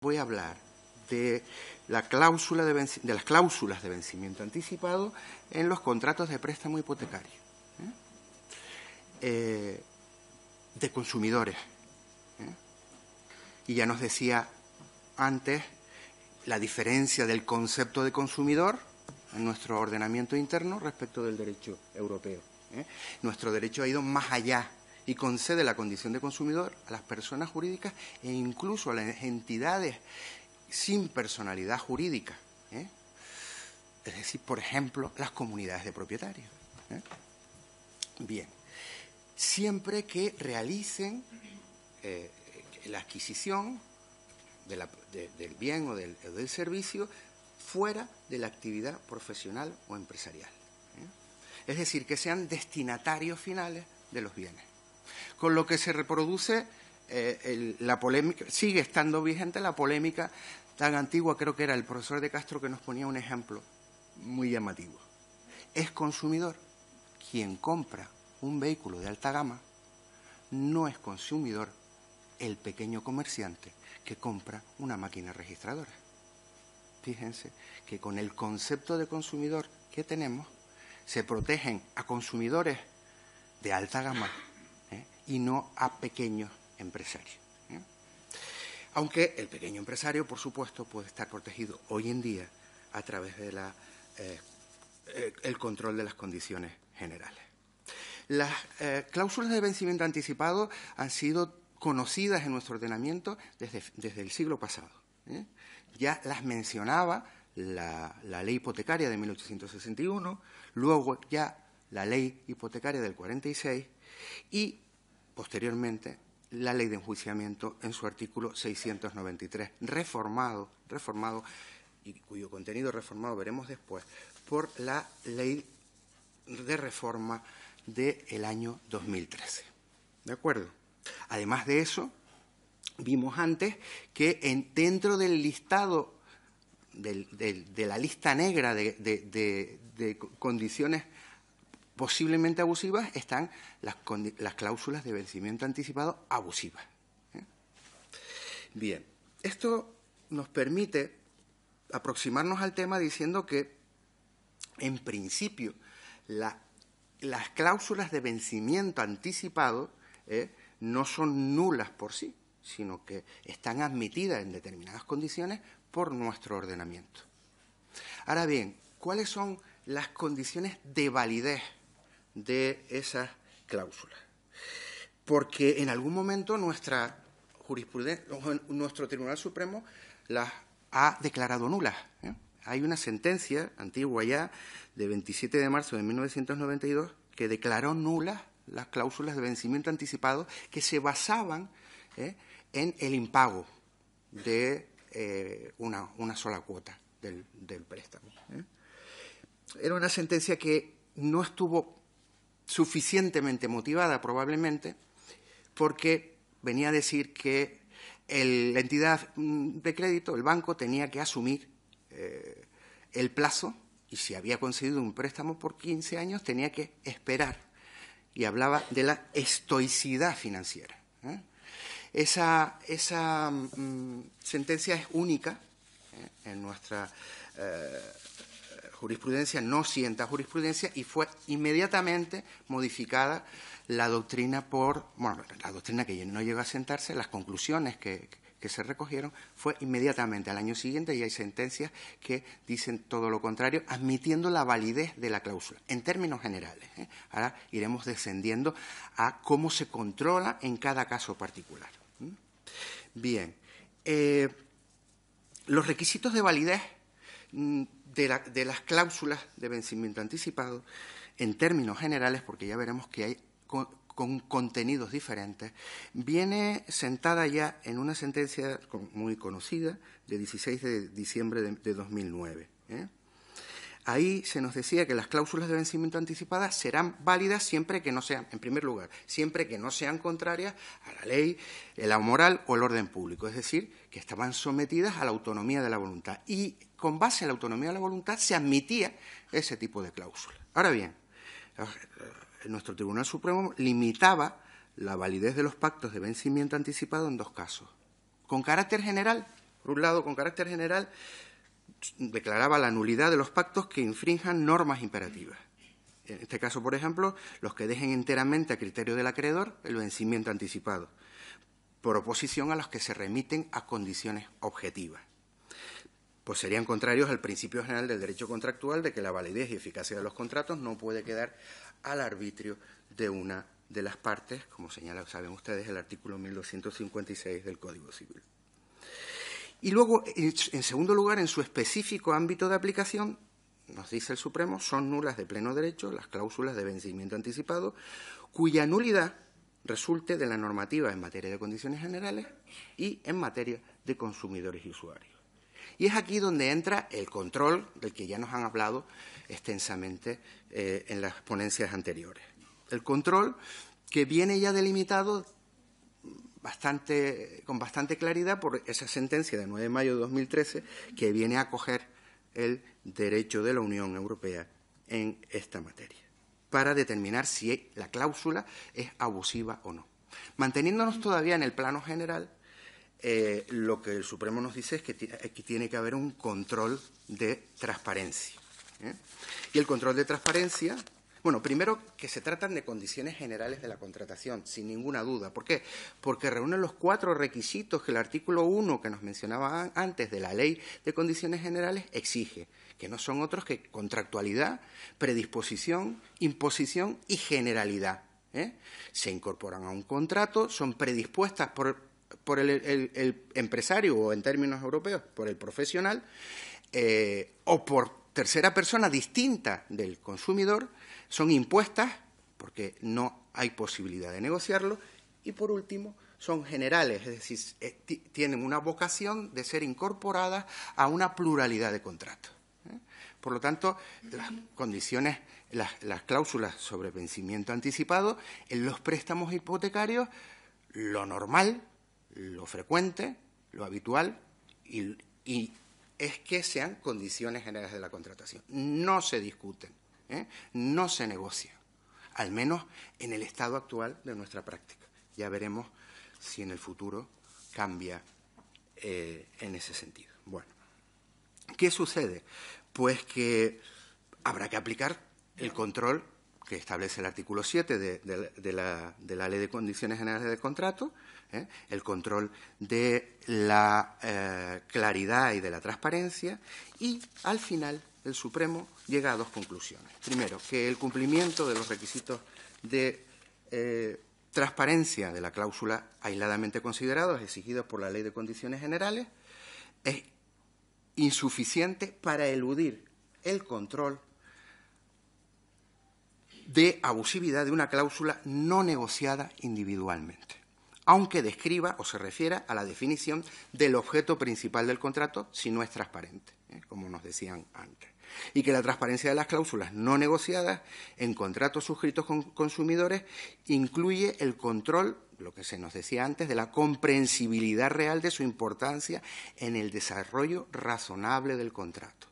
voy a hablar de las cláusulas de vencimiento anticipado en los contratos de préstamo hipotecario, de consumidores. Y ya nos decía antes la diferencia del concepto de consumidor en nuestro ordenamiento interno respecto del derecho europeo. Nuestro derecho ha ido más allá y concede la condición de consumidor a las personas jurídicas e incluso a las entidades sin personalidad jurídica. Es decir, por ejemplo, las comunidades de propietarios. Bien, siempre que realicen la adquisición del bien o del servicio fuera de la actividad profesional o empresarial. Es decir, que sean destinatarios finales de los bienes. Con lo que se reproduce la polémica, sigue estando vigente la polémica tan antigua, creo que era el profesor de Castro que nos ponía un ejemplo muy llamativo. Es consumidor quien compra un vehículo de alta gama, no es consumidor el pequeño comerciante que compra una máquina registradora. Fíjense que con el concepto de consumidor que tenemos, se protegen a consumidores de alta gama y no a pequeños empresarios. Aunque el pequeño empresario, por supuesto, puede estar protegido hoy en día a través de el control de las condiciones generales. Las cláusulas de vencimiento anticipado han sido conocidas en nuestro ordenamiento desde el siglo pasado. Ya las mencionaba la ley hipotecaria de 1861, luego ya la ley hipotecaria del 46 y, posteriormente, la ley de enjuiciamiento en su artículo 693, reformado y cuyo contenido reformado veremos después, por la ley de reforma del año 2013. ¿De acuerdo? Además de eso, vimos antes que dentro del listado, de la lista negra de condiciones posiblemente abusivas, están las cláusulas de vencimiento anticipado abusivas. Bien, esto nos permite aproximarnos al tema diciendo que, en principio, las cláusulas de vencimiento anticipado no son nulas por sí, sino que están admitidas en determinadas condiciones por nuestro ordenamiento. Ahora bien, ¿cuáles son las condiciones de validez de esas cláusulas? Porque en algún momento nuestra jurisprudencia, nuestro Tribunal Supremo las ha declarado nulas. Hay una sentencia antigua ya, de 27 de marzo de 1992, que declaró nulas las cláusulas de vencimiento anticipado que se basaban en el impago de una sola cuota del préstamo. Era una sentencia que no estuvo suficientemente motivada, probablemente, porque venía a decir que la entidad de crédito, el banco, tenía que asumir el plazo y si había concedido un préstamo por 15 años tenía que esperar. Y hablaba de la estoicidad financiera. Esa sentencia es única en nuestra jurisprudencia, no sienta jurisprudencia, y fue inmediatamente modificada la doctrina la doctrina que no llegó a sentarse, las conclusiones que se recogieron, fue inmediatamente al año siguiente, y hay sentencias que dicen todo lo contrario, admitiendo la validez de la cláusula, en términos generales. Ahora iremos descendiendo a cómo se controla en cada caso particular. Bien, los requisitos de validez de las cláusulas de vencimiento anticipado, en términos generales, porque ya veremos que hay con contenidos diferentes, viene sentada ya en una sentencia muy conocida de 16 de diciembre de 2009. Ahí se nos decía que las cláusulas de vencimiento anticipadas serán válidas siempre que no sean, en primer lugar, siempre que no sean contrarias a la ley, la moral o el orden público, es decir, que estaban sometidas a la autonomía de la voluntad. Y con base en la autonomía de la voluntad se admitía ese tipo de cláusula. Ahora bien, nuestro Tribunal Supremo limitaba la validez de los pactos de vencimiento anticipado en dos casos. Con carácter general, Por un lado, con carácter general, declaraba la nulidad de los pactos que infrinjan normas imperativas. En este caso, por ejemplo, los que dejen enteramente a criterio del acreedor el vencimiento anticipado, por oposición a los que se remiten a condiciones objetivas. Pues serían contrarios al principio general del derecho contractual de que la validez y eficacia de los contratos no puede quedar al arbitrio de una de las partes, como señala, saben ustedes, el artículo 1256 del Código Civil. Y luego, en segundo lugar, en su específico ámbito de aplicación, nos dice el Supremo, son nulas de pleno derecho las cláusulas de vencimiento anticipado, cuya nulidad resulte de la normativa en materia de condiciones generales y en materia de consumidores y usuarios. Y es aquí donde entra el control del que ya nos han hablado extensamente en las ponencias anteriores. El control que viene ya delimitado con bastante claridad por esa sentencia de 9 de mayo de 2013 que viene a acoger el derecho de la Unión Europea en esta materia, para determinar si la cláusula es abusiva o no. Manteniéndonos todavía en el plano general, lo que el Supremo nos dice es que tiene que haber un control de transparencia. Y el control de transparencia, bueno, primero que se tratan de condiciones generales de la contratación, sin ninguna duda. ¿Por qué? Porque reúnen los 4 requisitos que el artículo 1 que nos mencionaba antes de la Ley de Condiciones Generales exige, que no son otros que contractualidad, predisposición, imposición y generalidad. Se incorporan a un contrato, son predispuestas por el empresario o, en términos europeos, por el profesional o por tercera persona distinta del consumidor, son impuestas porque no hay posibilidad de negociarlo y, por último, son generales, es decir, tienen una vocación de ser incorporadas a una pluralidad de contratos. Por lo tanto, las condiciones, las cláusulas sobre vencimiento anticipado en los préstamos hipotecarios, lo normal, lo frecuente, lo habitual y es que sean condiciones generales de la contratación. No se discuten, no se negocian, al menos en el estado actual de nuestra práctica. Ya veremos si en el futuro cambia en ese sentido. Bueno, ¿qué sucede? Pues que habrá que aplicar el control que establece el artículo 7 de la Ley de Condiciones Generales del Contrato, el control de la claridad y de la transparencia, y al final el Supremo llega a 2 conclusiones. Primero, que el cumplimiento de los requisitos de transparencia de la cláusula aisladamente considerados, exigidos por la Ley de Condiciones Generales, es insuficiente para eludir el control de abusividad de una cláusula no negociada individualmente, aunque describa o se refiera a la definición del objeto principal del contrato si no es transparente, como nos decían antes. Y que la transparencia de las cláusulas no negociadas en contratos suscritos con consumidores incluye el control, lo que se nos decía antes, de la comprensibilidad real de su importancia en el desarrollo razonable del contrato.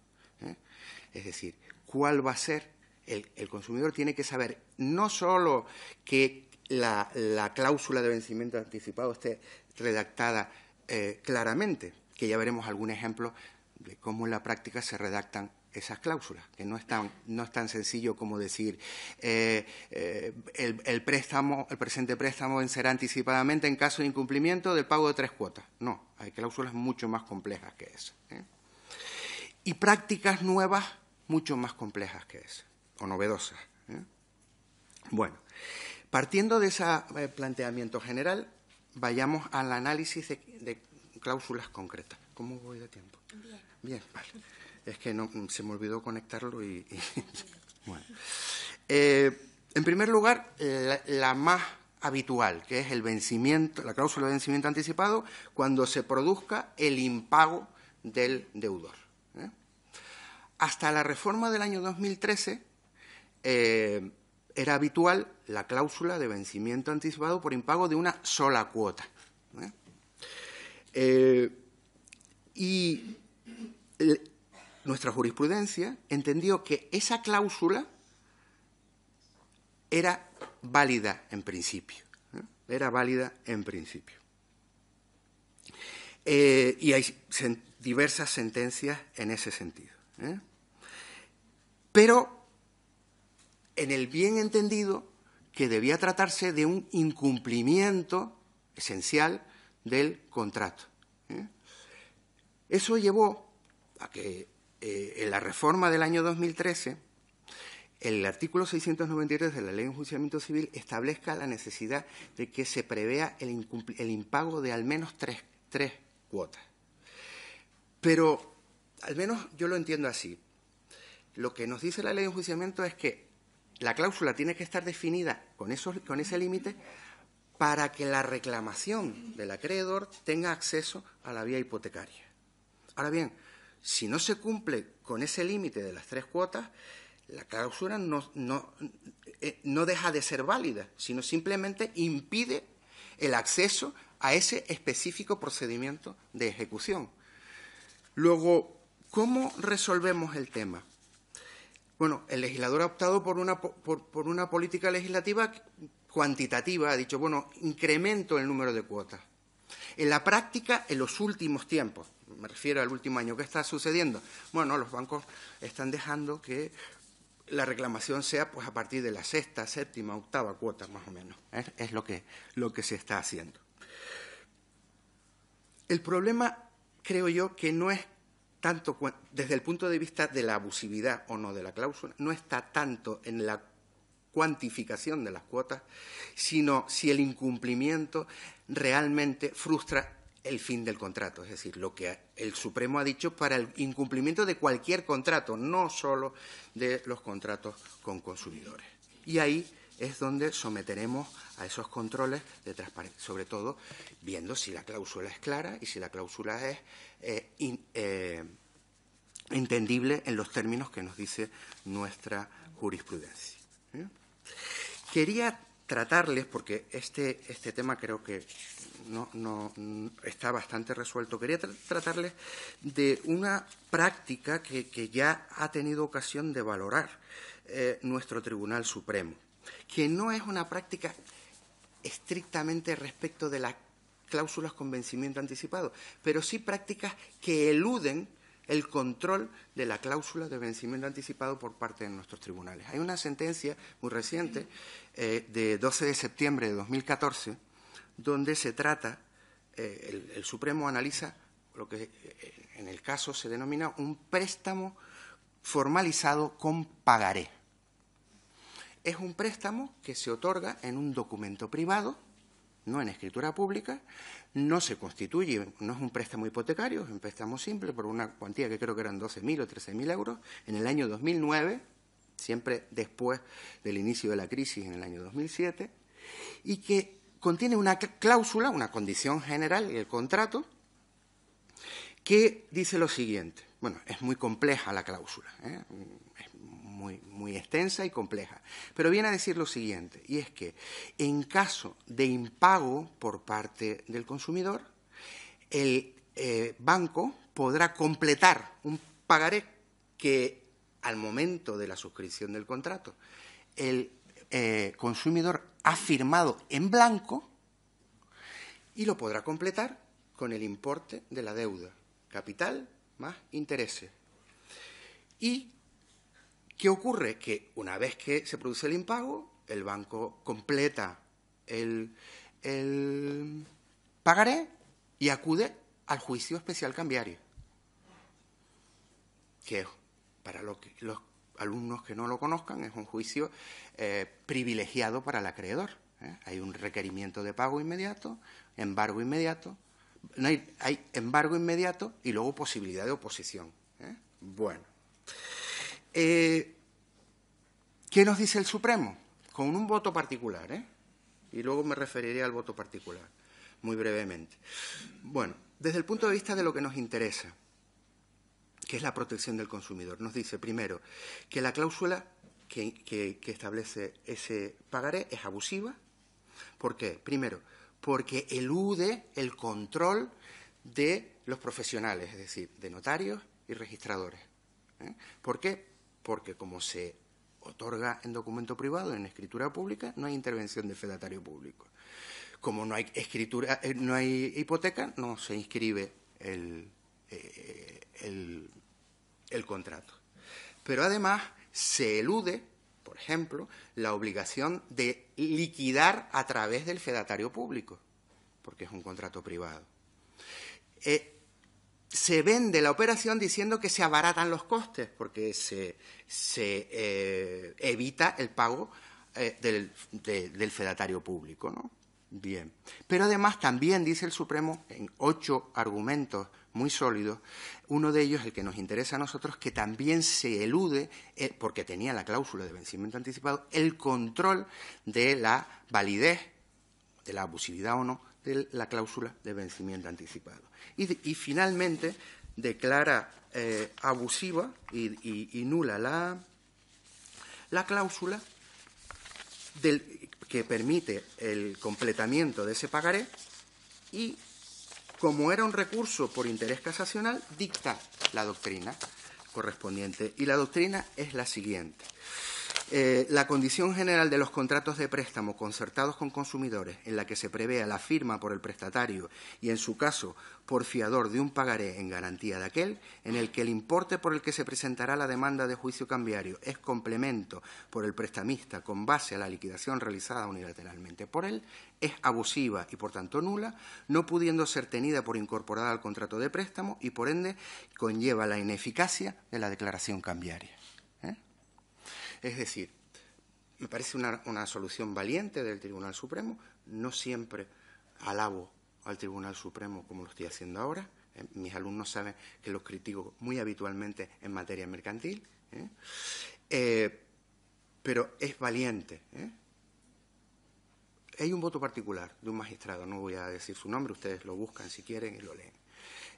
Es decir, ¿cuál va a ser? El consumidor tiene que saber no solo que la cláusula de vencimiento anticipado esté redactada claramente, que ya veremos algún ejemplo de cómo en la práctica se redactan esas cláusulas, que no es tan sencillo como decir el presente préstamo vencerá anticipadamente en caso de incumplimiento del pago de 3 cuotas. No, hay cláusulas mucho más complejas que eso. Y prácticas nuevas mucho más complejas que eso, o novedosas. Bueno, partiendo de ese planteamiento general, vayamos al análisis de cláusulas concretas. ¿Cómo voy de tiempo? Bien, vale. Es que no, se me olvidó conectarlo y bueno. En primer lugar, la más habitual, que es el vencimiento, la cláusula de vencimiento anticipado, cuando se produzca el impago del deudor. Hasta la reforma del año 2013 era habitual la cláusula de vencimiento anticipado por impago de una sola cuota. Y nuestra jurisprudencia entendió que esa cláusula era válida en principio. Era válida en principio. Y hay diversas sentencias en ese sentido. Pero en el bien entendido que debía tratarse de un incumplimiento esencial del contrato. Eso llevó a que en la reforma del año 2013, el artículo 693 de la Ley de Enjuiciamiento Civil establezca la necesidad de que se prevea el impago de al menos tres cuotas. Pero, al menos yo lo entiendo así. Lo que nos dice la Ley de Enjuiciamiento es que la cláusula tiene que estar definida con ese límite para que la reclamación del acreedor tenga acceso a la vía hipotecaria. Ahora bien, si no se cumple con ese límite de las 3 cuotas, la cláusula no deja de ser válida, sino simplemente impide el acceso a ese específico procedimiento de ejecución. Luego, ¿cómo resolvemos el tema? Bueno, el legislador ha optado por una política legislativa cuantitativa, ha dicho, bueno, incremento el número de cuotas. En la práctica, en los últimos tiempos, me refiero al último año, ¿qué está sucediendo? Bueno, los bancos están dejando que la reclamación sea pues a partir de la 6ª, 7ª, 8ª cuota, más o menos. Es lo que se está haciendo. El problema, creo yo, que no es tanto, desde el punto de vista de la abusividad o no de la cláusula, no está tanto en la cuantificación de las cuotas, sino si el incumplimiento realmente frustra el fin del contrato. Es decir, lo que el Supremo ha dicho para el incumplimiento de cualquier contrato, no solo de los contratos con consumidores. Y ahí es donde someteremos a esos controles de transparencia, sobre todo viendo si la cláusula es clara y si la cláusula es entendible en los términos que nos dice nuestra jurisprudencia. Quería tratarles, porque este tema creo que no está bastante resuelto, quería tratarles de una práctica que ya ha tenido ocasión de valorar nuestro Tribunal Supremo, que no es una práctica estrictamente respecto de las cláusulas con vencimiento anticipado, pero sí prácticas que eluden el control de la cláusula de vencimiento anticipado por parte de nuestros tribunales. Hay una sentencia muy reciente, de 12 de septiembre de 2014, donde se trata, el Supremo analiza lo que en el caso se denomina un préstamo formalizado con pagaré. Es un préstamo que se otorga en un documento privado, no en escritura pública, no se constituye, no es un préstamo hipotecario, es un préstamo simple por una cuantía que creo que eran 12.000 o 13.000 euros, en el año 2009, siempre después del inicio de la crisis en el año 2007, y que contiene una cláusula, una condición general en el contrato, que dice lo siguiente. Bueno, es muy compleja la cláusula, es muy extensa y compleja, pero viene a decir lo siguiente, y es que en caso de impago por parte del consumidor, el banco podrá completar un pagaré que al momento de la suscripción del contrato el consumidor ha firmado en blanco y lo podrá completar con el importe de la deuda, capital más intereses. ¿Y qué ocurre? Que una vez que se produce el impago, el banco completa el pagaré y acude al juicio especial cambiario, que para los alumnos que no lo conozcan es un juicio privilegiado para el acreedor. Hay un requerimiento de pago inmediato, embargo inmediato, hay embargo inmediato y luego posibilidad de oposición. Bueno. ¿Qué nos dice el Supremo? Con un voto particular, y luego me referiré al voto particular, muy brevemente. Bueno, desde el punto de vista de lo que nos interesa, que es la protección del consumidor, nos dice, primero, que la cláusula que establece ese pagaré es abusiva. ¿Por qué? Primero, porque elude el control de los profesionales, es decir, de notarios y registradores. ¿Por qué? Porque como se otorga en documento privado, en escritura pública, no hay intervención del fedatario público. Como no hay escritura, no hay hipoteca, no se inscribe el contrato. Pero además se elude, por ejemplo, la obligación de liquidar a través del fedatario público, porque es un contrato privado. Se vende la operación diciendo que se abaratan los costes, porque se evita el pago del fedatario público, ¿no? Bien. Pero además también dice el Supremo, en 8 argumentos muy sólidos, uno de ellos, el que nos interesa a nosotros, que también se elude, porque tenía la cláusula de vencimiento anticipado, el control de la validez, de la abusividad o no, de la cláusula de vencimiento anticipado. Y finalmente declara abusiva y nula la cláusula que permite el completamiento de ese pagaré y, como era un recurso por interés casacional, dicta la doctrina correspondiente. Y la doctrina es la siguiente. La condición general de los contratos de préstamo concertados con consumidores, en la que se prevea la firma por el prestatario y, en su caso, por fiador de un pagaré en garantía de aquel, en el que el importe por el que se presentará la demanda de juicio cambiario es complemento por el prestamista con base a la liquidación realizada unilateralmente por él, es abusiva y, por tanto, nula, no pudiendo ser tenida por incorporada al contrato de préstamo y, por ende, conlleva la ineficacia de la declaración cambiaria. Es decir, me parece una solución valiente del Tribunal Supremo. No siempre alabo al Tribunal Supremo como lo estoy haciendo ahora. Mis alumnos saben que los critico muy habitualmente en materia mercantil. Pero es valiente. Hay un voto particular de un magistrado, no voy a decir su nombre, ustedes lo buscan si quieren y lo leen.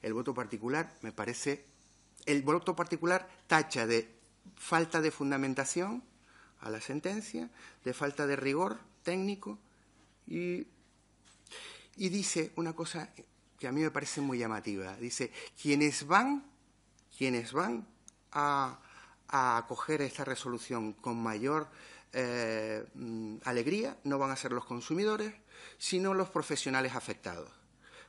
El voto particular me parece... El voto particular tacha de falta de fundamentación a la sentencia, de falta de rigor técnico y dice una cosa que a mí me parece muy llamativa. Dice, quienes van a acoger esta resolución con mayor alegría no van a ser los consumidores, sino los profesionales afectados.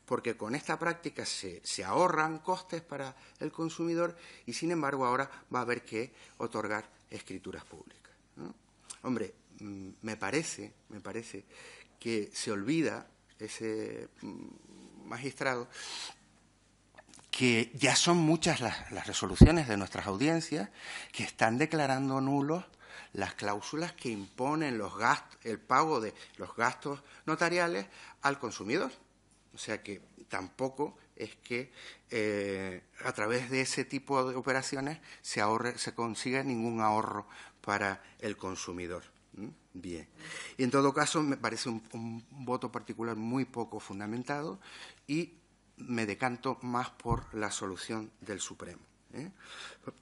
Porque con esta práctica se ahorran costes para el consumidor y, sin embargo, ahora va a haber que otorgar escrituras públicas, ¿no? Hombre, me parece que se olvida ese magistrado que ya son muchas las resoluciones de nuestras audiencias que están declarando nulos las cláusulas que imponen el pago de los gastos notariales al consumidor. O sea que tampoco es que a través de ese tipo de operaciones se consiga ningún ahorro para el consumidor. Bien. Y en todo caso me parece un voto particular muy poco fundamentado y me decanto más por la solución del Supremo.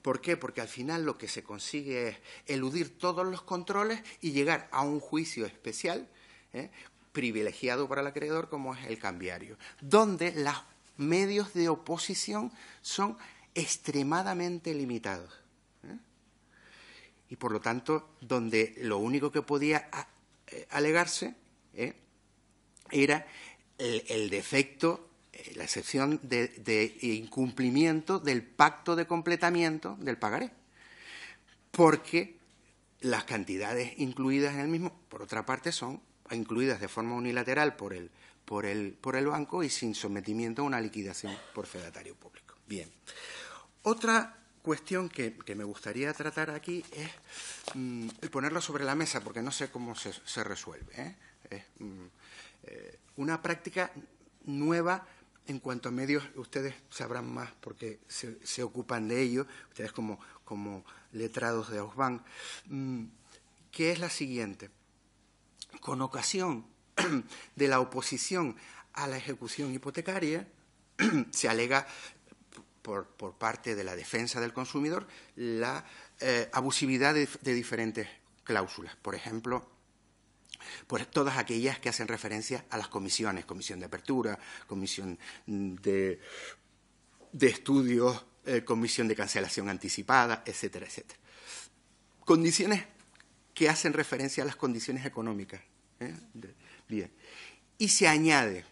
¿Por qué? Porque al final lo que se consigue es eludir todos los controles y llegar a un juicio especial, privilegiado para el acreedor, como es el cambiario, donde los medios de oposición son extremadamente limitados. Y, por lo tanto, donde lo único que podía alegarse era el defecto, la excepción de incumplimiento del pacto de completamiento del pagaré, porque las cantidades incluidas en el mismo, por otra parte, son incluidas de forma unilateral por el banco y sin sometimiento a una liquidación por fedatario público. Bien. Otra cuestión que me gustaría tratar aquí es ponerlo sobre la mesa, porque no sé cómo se resuelve. Es una práctica nueva en cuanto a medios, ustedes sabrán más porque se ocupan de ello, ustedes como letrados de Ausbank, que es la siguiente. Con ocasión de la oposición a la ejecución hipotecaria, se alega por parte de la defensa del consumidor la abusividad de diferentes cláusulas. Por ejemplo, pues todas aquellas que hacen referencia a las comisiones, comisión de apertura, comisión de estudios, comisión de cancelación anticipada, etcétera, etcétera. Condiciones que hacen referencia a las condiciones económicas. Bien. Y se añade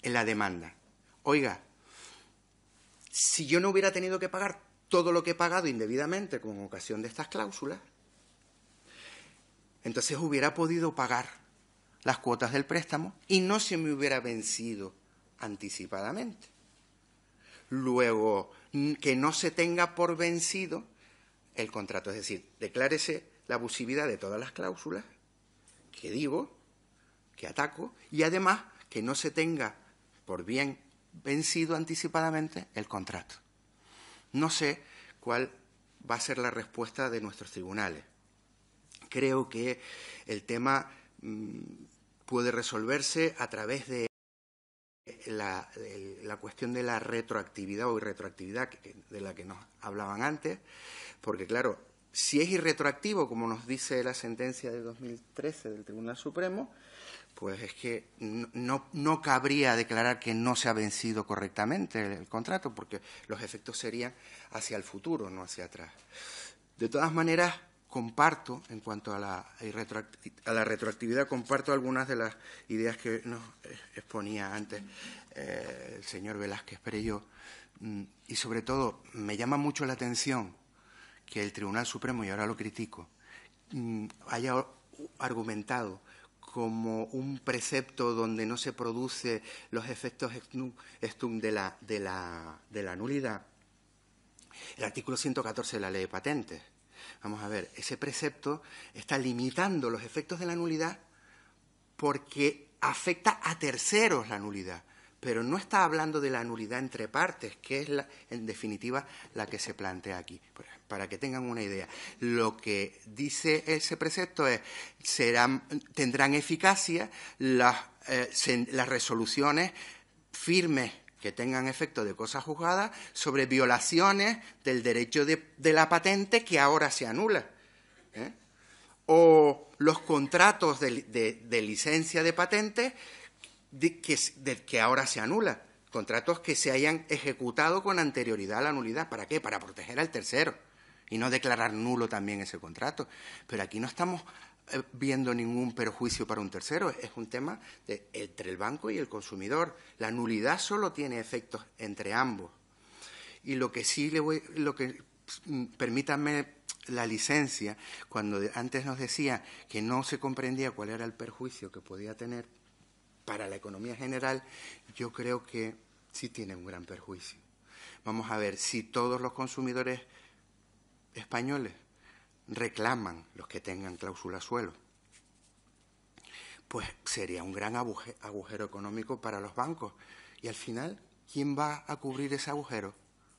en la demanda, oiga, si yo no hubiera tenido que pagar todo lo que he pagado indebidamente con ocasión de estas cláusulas, entonces hubiera podido pagar las cuotas del préstamo y no se me hubiera vencido anticipadamente. Luego, que no se tenga por vencido el contrato, es decir, declárese la abusividad de todas las cláusulas que digo, que ataco, y además que no se tenga por bien vencido anticipadamente el contrato. No sé cuál va a ser la respuesta de nuestros tribunales. Creo que el tema puede resolverse a través de la cuestión de la retroactividad o irretroactividad de la que nos hablaban antes, porque claro, si es irretroactivo, como nos dice la sentencia de 2013 del Tribunal Supremo, pues es que no cabría declarar que no se ha vencido correctamente el contrato, porque los efectos serían hacia el futuro, no hacia atrás. De todas maneras, comparto, en cuanto a la retroactividad, comparto algunas de las ideas que nos exponía antes el señor Velázquez Perelló, y sobre todo me llama mucho la atención que el Tribunal Supremo, y ahora lo critico, haya argumentado como un precepto donde no se produce los efectos Stum de la nulidad, el artículo 114 de la Ley de Patentes. Vamos a ver, ese precepto está limitando los efectos de la nulidad porque afecta a terceros la nulidad, pero no está hablando de la nulidad entre partes, que es, en definitiva, la que se plantea aquí. Para que tengan una idea, lo que dice ese precepto es tendrán eficacia las resoluciones firmes que tengan efecto de cosa juzgada sobre violaciones del derecho de la patente que ahora se anula, o los contratos de licencia de patente que ahora se anula, contratos que se hayan ejecutado con anterioridad a la nulidad. ¿Para qué? Para proteger al tercero y no declarar nulo también ese contrato. Pero aquí no estamos viendo ningún perjuicio para un tercero, es un tema entre el banco y el consumidor. La nulidad solo tiene efectos entre ambos. Y lo que sí permítanme la licencia, cuando antes nos decía que no se comprendía cuál era el perjuicio que podía tener para la economía general, yo creo que sí tiene un gran perjuicio. Vamos a ver, si todos los consumidores españoles reclaman, los que tengan cláusula suelo, pues sería un gran agujero económico para los bancos. Y al final, ¿quién va a cubrir ese agujero?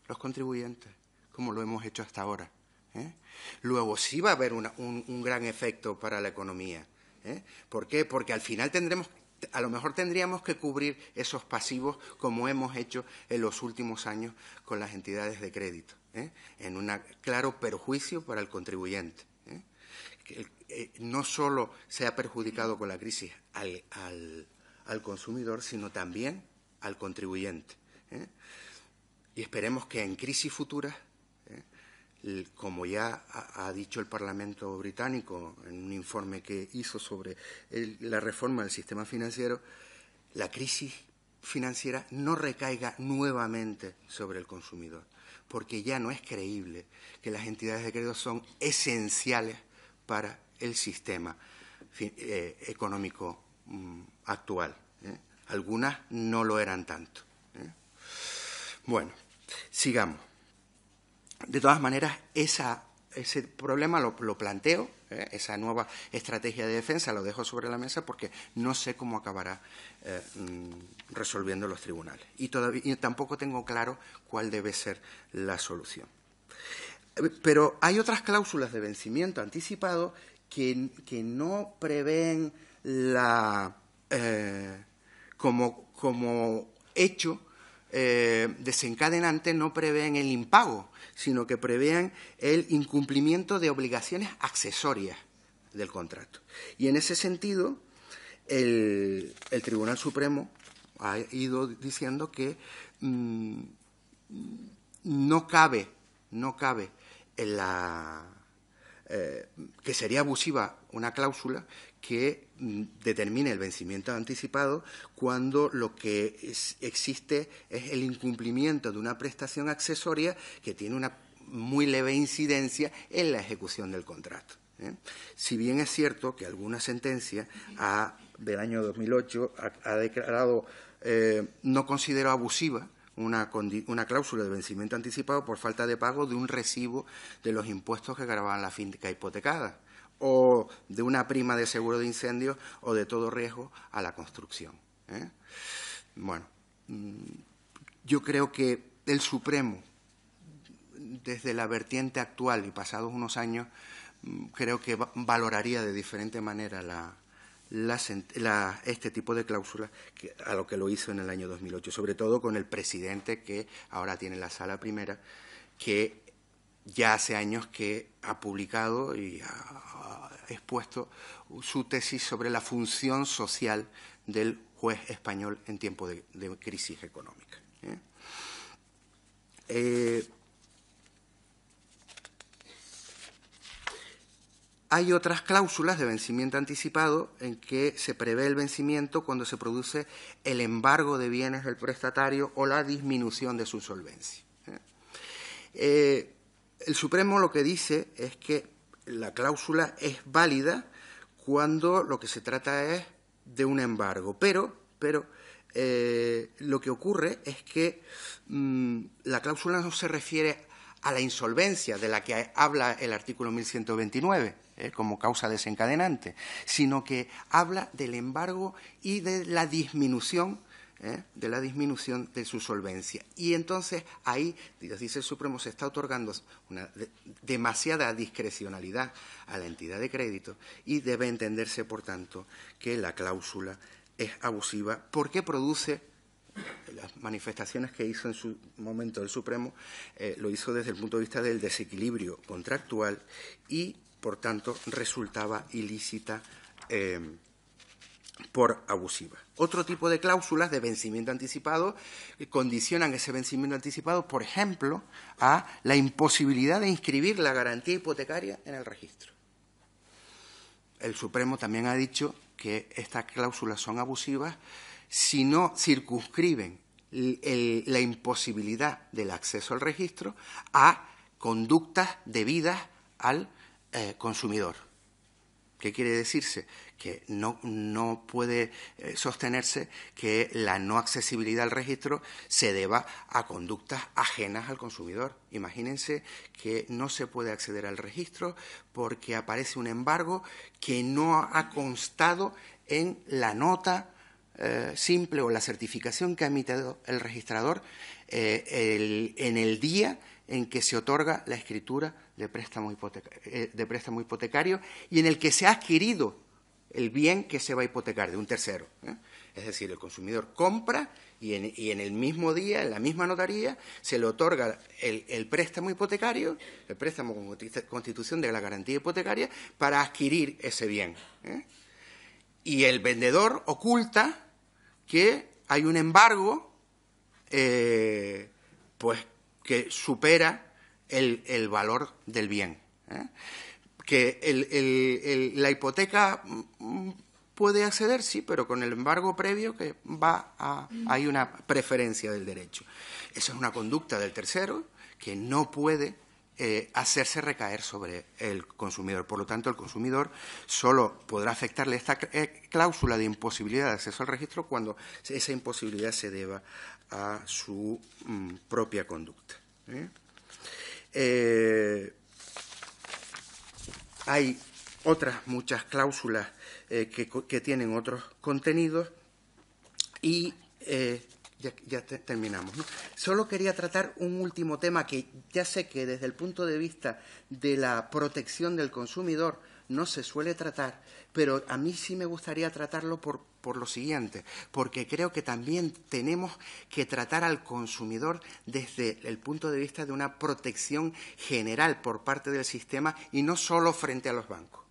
Los contribuyentes, como lo hemos hecho hasta ahora. Luego sí va a haber un gran efecto para la economía. ¿Por qué? Porque al final a lo mejor tendríamos que cubrir esos pasivos como hemos hecho en los últimos años con las entidades de crédito, en un claro perjuicio para el contribuyente. No solo se ha perjudicado con la crisis al consumidor, sino también al contribuyente. Y esperemos que en crisis futuras, como ya ha dicho el Parlamento británico en un informe que hizo sobre la reforma del sistema financiero, la crisis financiera no recaiga nuevamente sobre el consumidor, porque ya no es creíble que las entidades de crédito son esenciales para el sistema económico actual. Algunas no lo eran tanto. Bueno, sigamos. De todas maneras, ese problema lo planteo, esa nueva estrategia de defensa lo dejo sobre la mesa porque no sé cómo acabará resolviendo los tribunales. Y tampoco tengo claro cuál debe ser la solución. Pero hay otras cláusulas de vencimiento anticipado que no prevén como hecho desencadenante, no prevén el impago, sino que prevén el incumplimiento de obligaciones accesorias del contrato. Y en ese sentido, el Tribunal Supremo ha ido diciendo que no cabe que sería abusiva una cláusula que determine el vencimiento anticipado cuando lo que existe es el incumplimiento de una prestación accesoria que tiene una muy leve incidencia en la ejecución del contrato. Si bien es cierto que alguna sentencia del año 2008 ha declarado, no considero abusiva una cláusula de vencimiento anticipado por falta de pago de un recibo de los impuestos que gravaban la finca hipotecada, o de una prima de seguro de incendios o de todo riesgo a la construcción. Bueno, yo creo que el Supremo, desde la vertiente actual y pasados unos años, creo que valoraría de diferente manera este tipo de cláusulas a lo que lo hizo en el año 2008, sobre todo con el presidente que ahora tiene la Sala Primera, que ya hace años que ha publicado y ha expuesto su tesis sobre la función social del juez español en tiempos de crisis económica. Hay otras cláusulas de vencimiento anticipado en que se prevé el vencimiento cuando se produce el embargo de bienes del prestatario o la disminución de su solvencia. El Supremo lo que dice es que la cláusula es válida cuando lo que se trata es de un embargo, pero lo que ocurre es que la cláusula no se refiere a la insolvencia de la que habla el artículo 1129 como causa desencadenante, sino que habla del embargo y de la disminución de su solvencia. Y entonces ahí, dice el Supremo, se está otorgando una demasiada discrecionalidad a la entidad de crédito y debe entenderse, por tanto, que la cláusula es abusiva porque produce las manifestaciones que hizo en su momento el Supremo, lo hizo desde el punto de vista del desequilibrio contractual y, por tanto, resultaba ilícita por abusiva. Otro tipo de cláusulas de vencimiento anticipado condicionan ese vencimiento anticipado, por ejemplo, a la imposibilidad de inscribir la garantía hipotecaria en el registro. El Supremo también ha dicho que estas cláusulas son abusivas si no circunscriben la imposibilidad del acceso al registro a conductas debidas al consumidor. ¿Qué quiere decirse? Que no puede sostenerse que la no accesibilidad al registro se deba a conductas ajenas al consumidor. Imagínense que no se puede acceder al registro porque aparece un embargo que no ha constado en la nota simple o la certificación que ha emitido el registrador en el día en que se otorga la escritura de préstamo hipotecario y en el que se ha adquirido el bien que se va a hipotecar de un tercero. Es decir, el consumidor compra y en el mismo día, en la misma notaría, se le otorga el préstamo hipotecario, el préstamo con constitución de la garantía hipotecaria para adquirir ese bien. Y el vendedor oculta que hay un embargo pues que supera el valor del bien. Que la hipoteca puede acceder, sí, pero con el embargo previo que hay una preferencia del derecho. Esa es una conducta del tercero que no puede hacerse recaer sobre el consumidor. Por lo tanto, el consumidor solo podrá afectarle esta cláusula de imposibilidad de acceso al registro cuando esa imposibilidad se deba a su propia conducta. Hay otras muchas cláusulas que tienen otros contenidos y ya terminamos, ¿no? Solo quería tratar un último tema que ya sé que desde el punto de vista de la protección del consumidor no se suele tratar, pero a mí sí me gustaría tratarlo por lo siguiente, porque creo que también tenemos que tratar al consumidor desde el punto de vista de una protección general por parte del sistema y no solo frente a los bancos.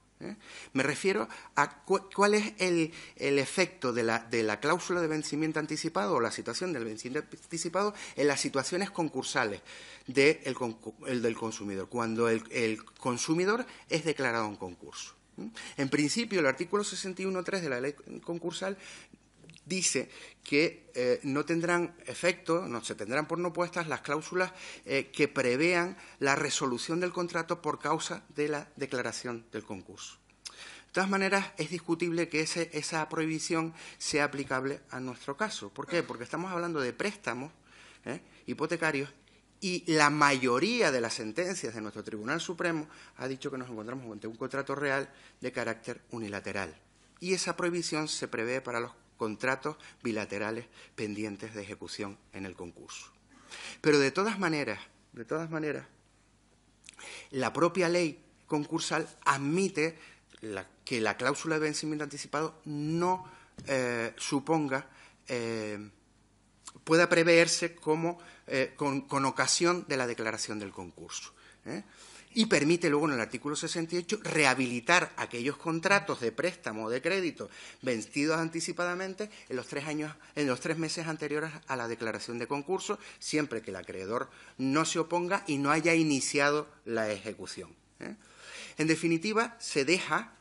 Me refiero a cuál es el efecto de la cláusula de vencimiento anticipado o la situación del vencimiento anticipado en las situaciones concursales del consumidor, cuando el consumidor es declarado en concurso. En principio, el artículo 61.3 de la ley concursal dice que no tendrán efecto, no se tendrán por no puestas las cláusulas que prevean la resolución del contrato por causa de la declaración del concurso. De todas maneras, es discutible que esa prohibición sea aplicable a nuestro caso. ¿Por qué? Porque estamos hablando de préstamos hipotecarios y la mayoría de las sentencias de nuestro Tribunal Supremo ha dicho que nos encontramos ante un contrato real de carácter unilateral. Y esa prohibición se prevé para los contratos bilaterales pendientes de ejecución en el concurso. Pero de todas maneras, la propia ley concursal admite que la cláusula de vencimiento anticipado no pueda preverse como con ocasión de la declaración del concurso. Y permite luego en el artículo 68 rehabilitar aquellos contratos de préstamo o de crédito vencidos anticipadamente en los 3 meses anteriores a la declaración de concurso, siempre que el acreedor no se oponga y no haya iniciado la ejecución. En definitiva, se deja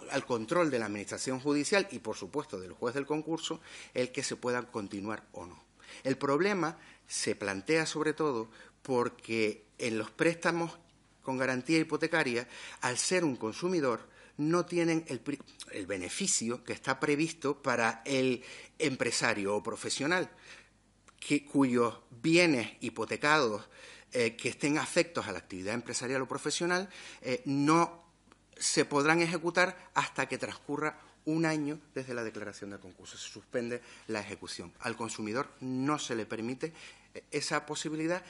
al control de la Administración judicial y, por supuesto, del juez del concurso el que se pueda continuar o no. El problema se plantea sobre todo porque en los préstamos con garantía hipotecaria, al ser un consumidor, no tienen el beneficio que está previsto para el empresario o profesional, cuyos bienes hipotecados que estén afectos a la actividad empresarial o profesional no se podrán ejecutar hasta que transcurra un año desde la declaración del concurso. Se suspende la ejecución. Al consumidor no se le permite esa posibilidad,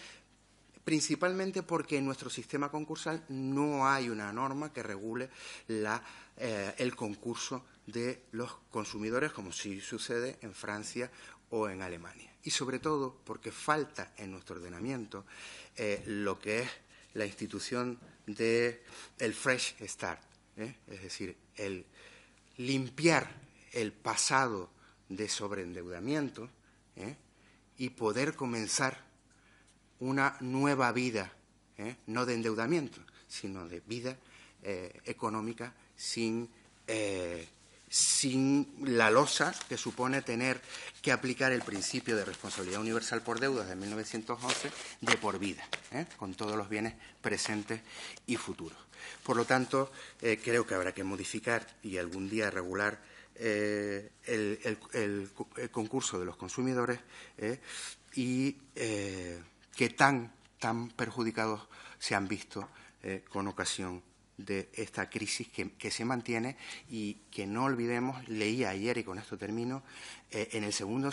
principalmente porque en nuestro sistema concursal no hay una norma que regule el concurso de los consumidores, como sí sucede en Francia o en Alemania. Y sobre todo porque falta en nuestro ordenamiento lo que es la institución del Fresh Start, es decir, el limpiar el pasado de sobreendeudamiento y poder comenzar una nueva vida, no de endeudamiento, sino de vida económica sin la losa que supone tener que aplicar el principio de responsabilidad universal por deudas de 1911 de por vida, con todos los bienes presentes y futuros. Por lo tanto, creo que habrá que modificar y algún día regular el concurso de los consumidores y que tan perjudicados se han visto con ocasión de esta crisis que se mantiene y que no olvidemos, leí ayer y con esto termino, en el segundo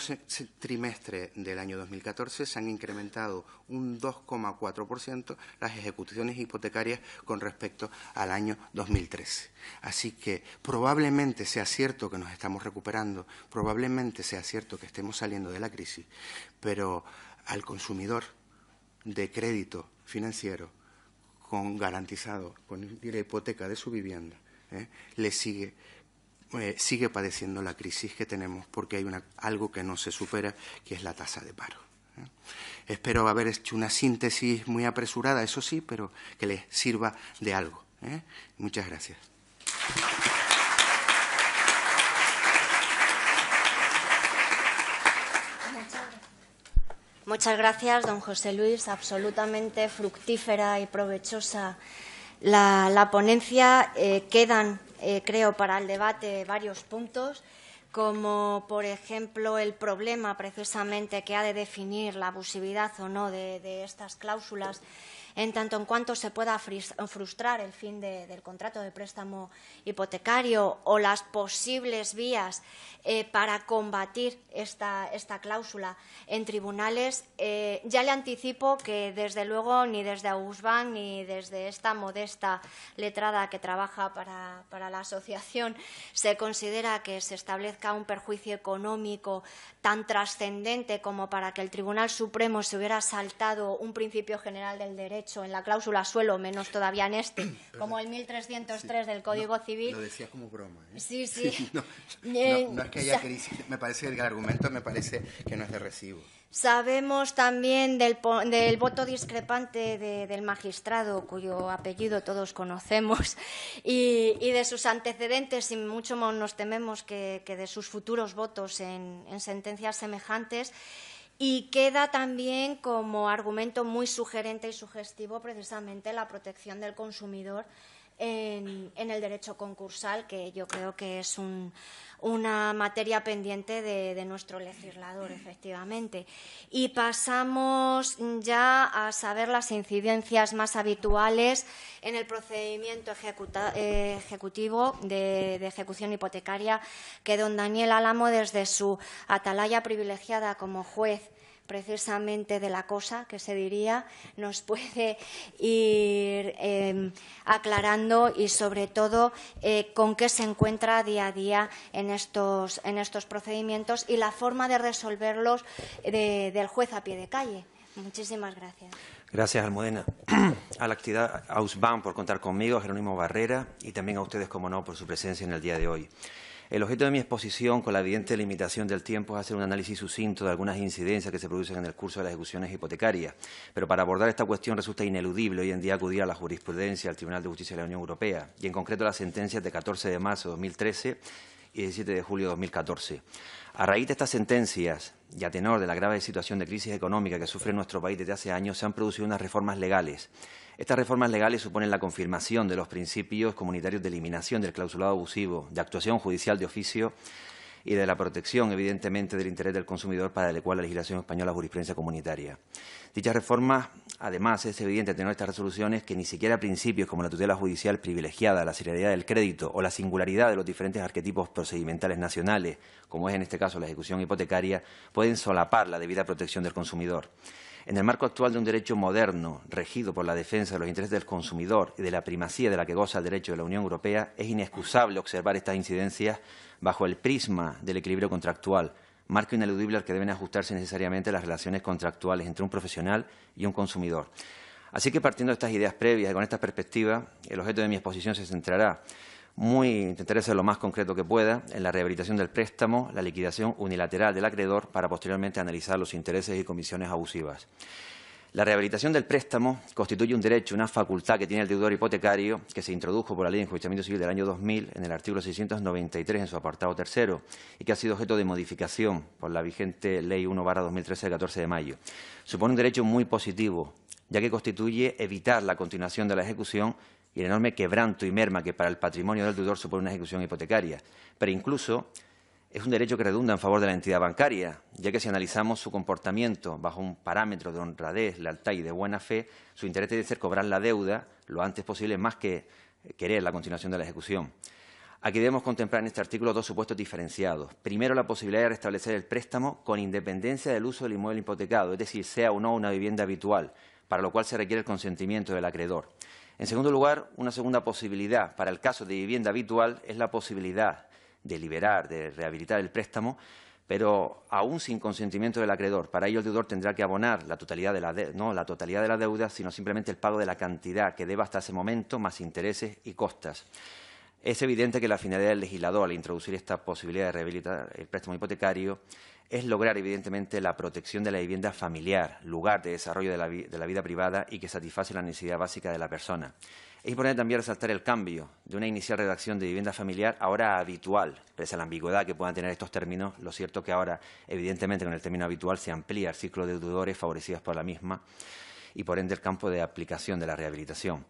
trimestre del año 2014 se han incrementado un 2,4% las ejecuciones hipotecarias con respecto al año 2013. Así que probablemente sea cierto que nos estamos recuperando, probablemente sea cierto que estemos saliendo de la crisis, pero al consumidor de crédito financiero garantizado con la hipoteca de su vivienda, le sigue padeciendo la crisis que tenemos porque hay algo que no se supera, que es la tasa de paro. Espero haber hecho una síntesis muy apresurada, eso sí, pero que les sirva de algo. Muchas gracias. Muchas gracias, don José Luis. Absolutamente fructífera y provechosa la ponencia. Quedan, creo, para el debate varios puntos, como, por ejemplo, el problema precisamente que ha de definir la abusividad o no de estas cláusulas, en tanto en cuanto se pueda frustrar el fin del contrato de préstamo hipotecario o las posibles vías para combatir esta cláusula en tribunales. Ya le anticipo que, desde luego, ni desde Augustbank ni desde esta modesta letrada que trabaja para la asociación se considera que se establezca un perjuicio económico tan trascendente como para que el Tribunal Supremo se hubiera saltado un principio general del derecho derecho en la cláusula suelo, menos todavía en este, como el 1303 del Código Civil. Lo decía como broma, ¿eh? Sí, sí. No es que haya crisis, me parece que el argumento me parece que no es de recibo. Sabemos también del voto discrepante del magistrado, cuyo apellido todos conocemos, y de sus antecedentes, y mucho más nos tememos que de sus futuros votos en sentencias semejantes. Y queda también como argumento muy sugerente y sugestivo precisamente la protección del consumidor en el derecho concursal, que yo creo que es una materia pendiente de nuestro legislador, efectivamente. Y pasamos ya a saber las incidencias más habituales en el procedimiento ejecutivo de ejecución hipotecaria, que don Daniel Álamo, desde su atalaya privilegiada como juez precisamente de la cosa, que se diría, nos puede ir aclarando y, sobre todo, con qué se encuentra día a día en estos procedimientos y la forma de resolverlos del juez a pie de calle. Muchísimas gracias. Gracias, Almudena. A la actividad AUSBAN por contar conmigo, a Jerónimo Barrera, y también a ustedes, como no, por su presencia en el día de hoy. El objeto de mi exposición, con la evidente limitación del tiempo, es hacer un análisis sucinto de algunas incidencias que se producen en el curso de las ejecuciones hipotecarias. Pero para abordar esta cuestión resulta ineludible hoy en día acudir a la jurisprudencia del Tribunal de Justicia de la Unión Europea, y en concreto las sentencias de 14 de marzo de 2013 y 17 de julio de 2014. A raíz de estas sentencias, y a tenor de la grave situación de crisis económica que sufre nuestro país desde hace años, se han producido unas reformas legales. Estas reformas legales suponen la confirmación de los principios comunitarios de eliminación del clausulado abusivo, de actuación judicial de oficio y de la protección, evidentemente, del interés del consumidor para adecuar la legislación española a la jurisprudencia comunitaria. Dichas reformas, además, es evidente tener estas resoluciones que ni siquiera principios como la tutela judicial privilegiada, la seriedad del crédito o la singularidad de los diferentes arquetipos procedimentales nacionales, como es en este caso la ejecución hipotecaria, pueden solapar la debida protección del consumidor. En el marco actual de un derecho moderno, regido por la defensa de los intereses del consumidor y de la primacía de la que goza el derecho de la Unión Europea, es inexcusable observar estas incidencias bajo el prisma del equilibrio contractual, marco ineludible al que deben ajustarse necesariamente las relaciones contractuales entre un profesional y un consumidor. Así que, partiendo de estas ideas previas y con esta perspectiva, el objeto de mi exposición se centrará intentaré ser lo más concreto que pueda en la rehabilitación del préstamo, la liquidación unilateral del acreedor, para posteriormente analizar los intereses y comisiones abusivas. La rehabilitación del préstamo constituye un derecho, una facultad que tiene el deudor hipotecario, que se introdujo por la Ley de Enjuiciamiento Civil del año 2000 en el artículo 693 en su apartado tercero y que ha sido objeto de modificación por la vigente Ley 1/2013 de 14 de mayo. Supone un derecho muy positivo, ya que constituye evitar la continuación de la ejecución y el enorme quebranto y merma que para el patrimonio del deudor supone una ejecución hipotecaria. Pero incluso es un derecho que redunda en favor de la entidad bancaria, ya que si analizamos su comportamiento bajo un parámetro de honradez, lealtad y de buena fe, su interés debe ser cobrar la deuda lo antes posible, más que querer la continuación de la ejecución. Aquí debemos contemplar en este artículo dos supuestos diferenciados. Primero, la posibilidad de restablecer el préstamo con independencia del uso del inmueble hipotecado, es decir, sea o no una vivienda habitual, para lo cual se requiere el consentimiento del acreedor. En segundo lugar, una segunda posibilidad para el caso de vivienda habitual es la posibilidad de liberar, de rehabilitar el préstamo, pero aún sin consentimiento del acreedor. Para ello, el deudor tendrá que abonar la totalidad de la deuda, sino simplemente el pago de la cantidad que deba hasta ese momento, más intereses y costas. Es evidente que la finalidad del legislador al introducir esta posibilidad de rehabilitar el préstamo hipotecario es lograr, evidentemente, la protección de la vivienda familiar, lugar de desarrollo de la vida privada y que satisface la necesidad básica de la persona. Es importante también resaltar el cambio de una inicial redacción de vivienda familiar ahora habitual, pese a la ambigüedad que puedan tener estos términos. Lo cierto es que ahora, evidentemente, con el término habitual se amplía el ciclo de deudores favorecidos por la misma y, por ende, el campo de aplicación de la rehabilitación.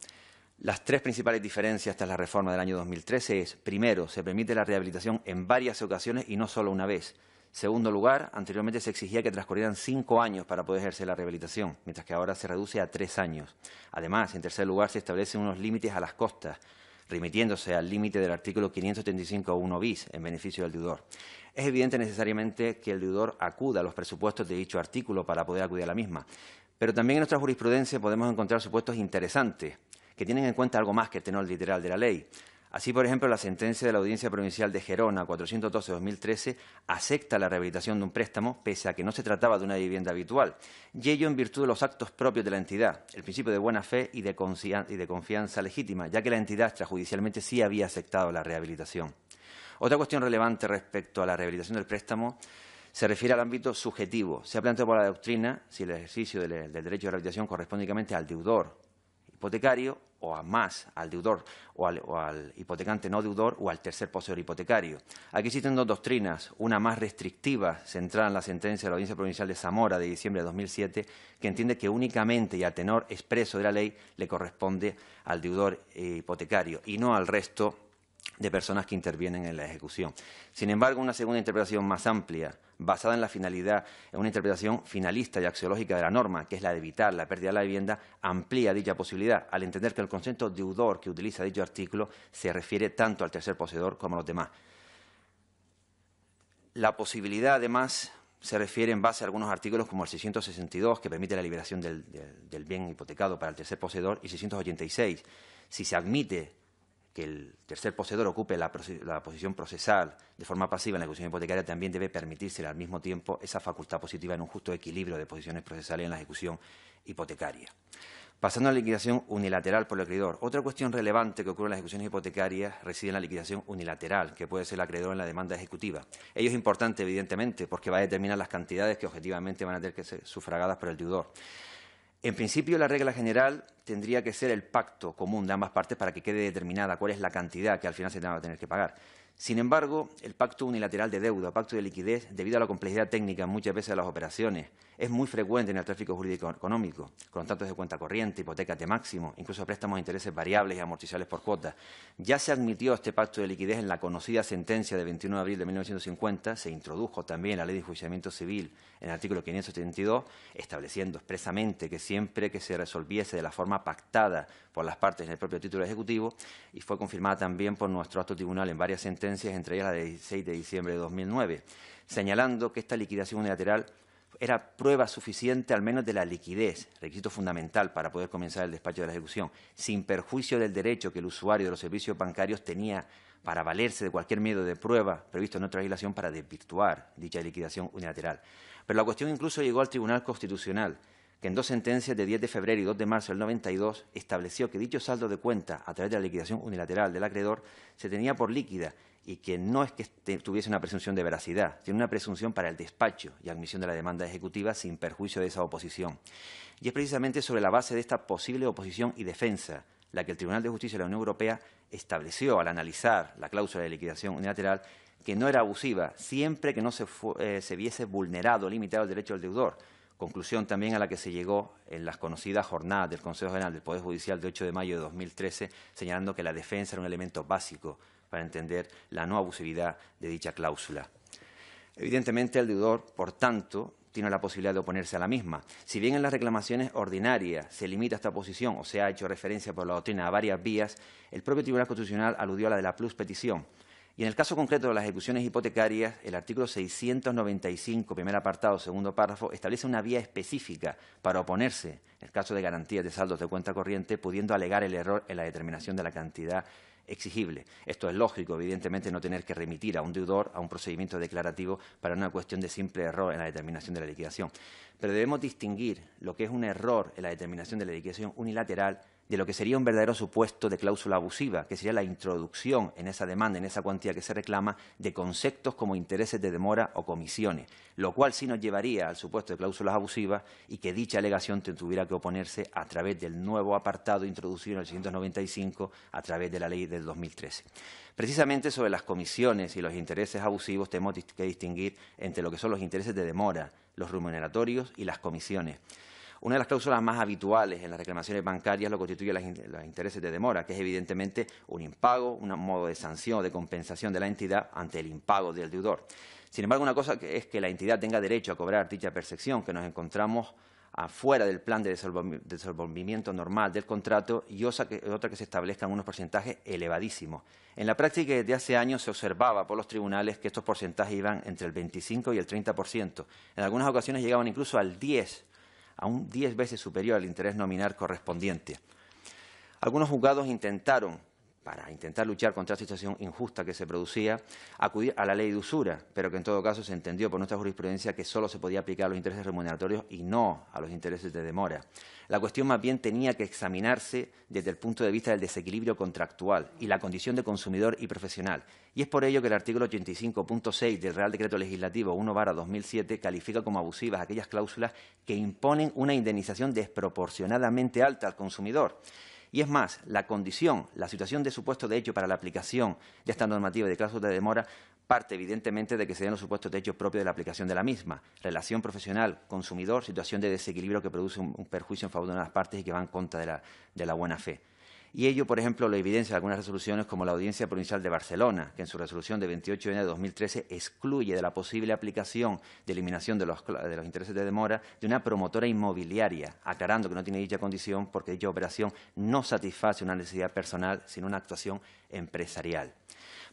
Las tres principales diferencias tras la reforma del año 2013 es, primero, se permite la rehabilitación en varias ocasiones y no solo una vez. Segundo lugar, anteriormente se exigía que transcurrieran 5 años para poder ejercer la rehabilitación, mientras que ahora se reduce a 3 años. Además, en tercer lugar, se establecen unos límites a las costas, remitiéndose al límite del artículo 575.1 bis, en beneficio del deudor. Es evidente necesariamente que el deudor acuda a los presupuestos de dicho artículo para poder acudir a la misma. Pero también en nuestra jurisprudencia podemos encontrar supuestos interesantes, que tienen en cuenta algo más que el tenor literal de la ley. Así, por ejemplo, la sentencia de la Audiencia Provincial de Gerona 412-2013 acepta la rehabilitación de un préstamo, pese a que no se trataba de una vivienda habitual, y ello en virtud de los actos propios de la entidad, el principio de buena fe y de confianza legítima, ya que la entidad extrajudicialmente sí había aceptado la rehabilitación. Otra cuestión relevante respecto a la rehabilitación del préstamo se refiere al ámbito subjetivo. Se ha planteado por la doctrina si el ejercicio del derecho de rehabilitación corresponde únicamente al deudor hipotecario o al deudor o al hipotecante no deudor o al tercer poseedor hipotecario. Aquí existen dos doctrinas, una más restrictiva, centrada en la sentencia de la Audiencia Provincial de Zamora de diciembre de 2007, que entiende que únicamente y a tenor expreso de la ley le corresponde al deudor hipotecario y no al resto de personas que intervienen en la ejecución. Sin embargo, una segunda interpretación más amplia, basada en la finalidad, en una interpretación finalista y axiológica de la norma, que es la de evitar la pérdida de la vivienda, amplía dicha posibilidad, al entender que el concepto deudor que utiliza dicho artículo se refiere tanto al tercer poseedor como a los demás. La posibilidad, además, se refiere en base a algunos artículos como el 662, que permite la liberación del bien hipotecado para el tercer poseedor, y 686. Si se admite que el tercer poseedor ocupe la posición procesal de forma pasiva en la ejecución hipotecaria, también debe permitírsele al mismo tiempo esa facultad positiva en un justo equilibrio de posiciones procesales en la ejecución hipotecaria. Pasando a la liquidación unilateral por el acreedor. Otra cuestión relevante que ocurre en las ejecuciones hipotecarias reside en la liquidación unilateral, que puede ser el acreedor en la demanda ejecutiva. Ello es importante, evidentemente, porque va a determinar las cantidades que objetivamente van a tener que ser sufragadas por el deudor. En principio, la regla general tendría que ser el pacto común de ambas partes para que quede determinada cuál es la cantidad que al final se va a tener que pagar. Sin embargo, el pacto unilateral de deuda, pacto de liquidez, debido a la complejidad técnica muchas veces de las operaciones, es muy frecuente en el tráfico jurídico económico, contratos de cuenta corriente, hipotecas de máximo, incluso préstamos de intereses variables y amortizables por cuotas. Ya se admitió este pacto de liquidez en la conocida sentencia de 21 de abril de 1950, se introdujo también la Ley de Enjuiciamiento Civil en el artículo 572, estableciendo expresamente que siempre que se resolviese de la forma pactada por las partes en el propio título ejecutivo, y fue confirmada también por nuestro alto tribunal en varias sentencias, entre ellas la de 16 de diciembre de 2009, señalando que esta liquidación unilateral era prueba suficiente al menos de la liquidez, requisito fundamental para poder comenzar el despacho de la ejecución, sin perjuicio del derecho que el usuario de los servicios bancarios tenía para valerse de cualquier medio de prueba previsto en otra legislación para desvirtuar dicha liquidación unilateral. Pero la cuestión incluso llegó al Tribunal Constitucional, que en dos sentencias de 10 de febrero y 2 de marzo del 92 estableció que dicho saldo de cuenta a través de la liquidación unilateral del acreedor se tenía por líquida y que no es que tuviese una presunción de veracidad, tiene una presunción para el despacho y admisión de la demanda ejecutiva sin perjuicio de esa oposición. Y es precisamente sobre la base de esta posible oposición y defensa la que el Tribunal de Justicia de la Unión Europea estableció al analizar la cláusula de liquidación unilateral que no era abusiva siempre que no se viese vulnerado o limitado el derecho del deudor. Conclusión también a la que se llegó en las conocidas jornadas del Consejo General del Poder Judicial de 8 de mayo de 2013, señalando que la defensa era un elemento básico para entender la no abusividad de dicha cláusula. Evidentemente, el deudor, por tanto, tiene la posibilidad de oponerse a la misma. Si bien en las reclamaciones ordinarias se limita esta posición o se ha hecho referencia por la doctrina a varias vías, el propio Tribunal Constitucional aludió a la de la pluspetición. Y en el caso concreto de las ejecuciones hipotecarias, el artículo 695, primer apartado, segundo párrafo, establece una vía específica para oponerse, en el caso de garantías de saldos de cuenta corriente, pudiendo alegar el error en la determinación de la cantidad exigible. Esto es lógico, evidentemente, no tener que remitir a un deudor a un procedimiento declarativo para una cuestión de simple error en la determinación de la liquidación. Pero debemos distinguir lo que es un error en la determinación de la liquidación unilateral de lo que sería un verdadero supuesto de cláusula abusiva, que sería la introducción en esa demanda, en esa cuantía que se reclama, de conceptos como intereses de demora o comisiones, lo cual sí nos llevaría al supuesto de cláusulas abusivas y que dicha alegación tuviera que oponerse a través del nuevo apartado introducido en el 695 a través de la ley del 2013. Precisamente sobre las comisiones y los intereses abusivos tenemos que distinguir entre lo que son los intereses de demora, los remuneratorios y las comisiones. Una de las cláusulas más habituales en las reclamaciones bancarias lo constituye los intereses de demora, que es evidentemente un impago, un modo de sanción o de compensación de la entidad ante el impago del deudor. Sin embargo, una cosa es que la entidad tenga derecho a cobrar dicha percepción, que nos encontramos afuera del plan de desenvolvimiento normal del contrato, y otra que se establezcan unos porcentajes elevadísimos. En la práctica, desde hace años se observaba por los tribunales que estos porcentajes iban entre el 25 y el 30%. En algunas ocasiones llegaban incluso al 10%. Aún 10 veces superior al interés nominal correspondiente. Algunos juzgados intentaron para intentar luchar contra esta situación injusta que se producía, acudir a la ley de usura, pero que en todo caso se entendió por nuestra jurisprudencia que solo se podía aplicar a los intereses remuneratorios y no a los intereses de demora. La cuestión más bien tenía que examinarse desde el punto de vista del desequilibrio contractual y la condición de consumidor y profesional. Y es por ello que el artículo 85.6 del Real Decreto Legislativo 1/2007 califica como abusivas aquellas cláusulas que imponen una indemnización desproporcionadamente alta al consumidor. Y es más, la condición, la situación de supuesto de hecho para la aplicación de esta normativa de cláusulas de demora parte evidentemente de que se den los supuestos de hecho propios de la aplicación de la misma. Relación profesional-consumidor, situación de desequilibrio que produce un perjuicio en favor de una de las partes y que va en contra de la buena fe. Y ello, por ejemplo, lo evidencia algunas resoluciones como la Audiencia Provincial de Barcelona, que en su resolución de 28 de enero de 2013 excluye de la posible aplicación de eliminación de los intereses de demora de una promotora inmobiliaria, aclarando que no tiene dicha condición porque dicha operación no satisface una necesidad personal, sino una actuación empresarial.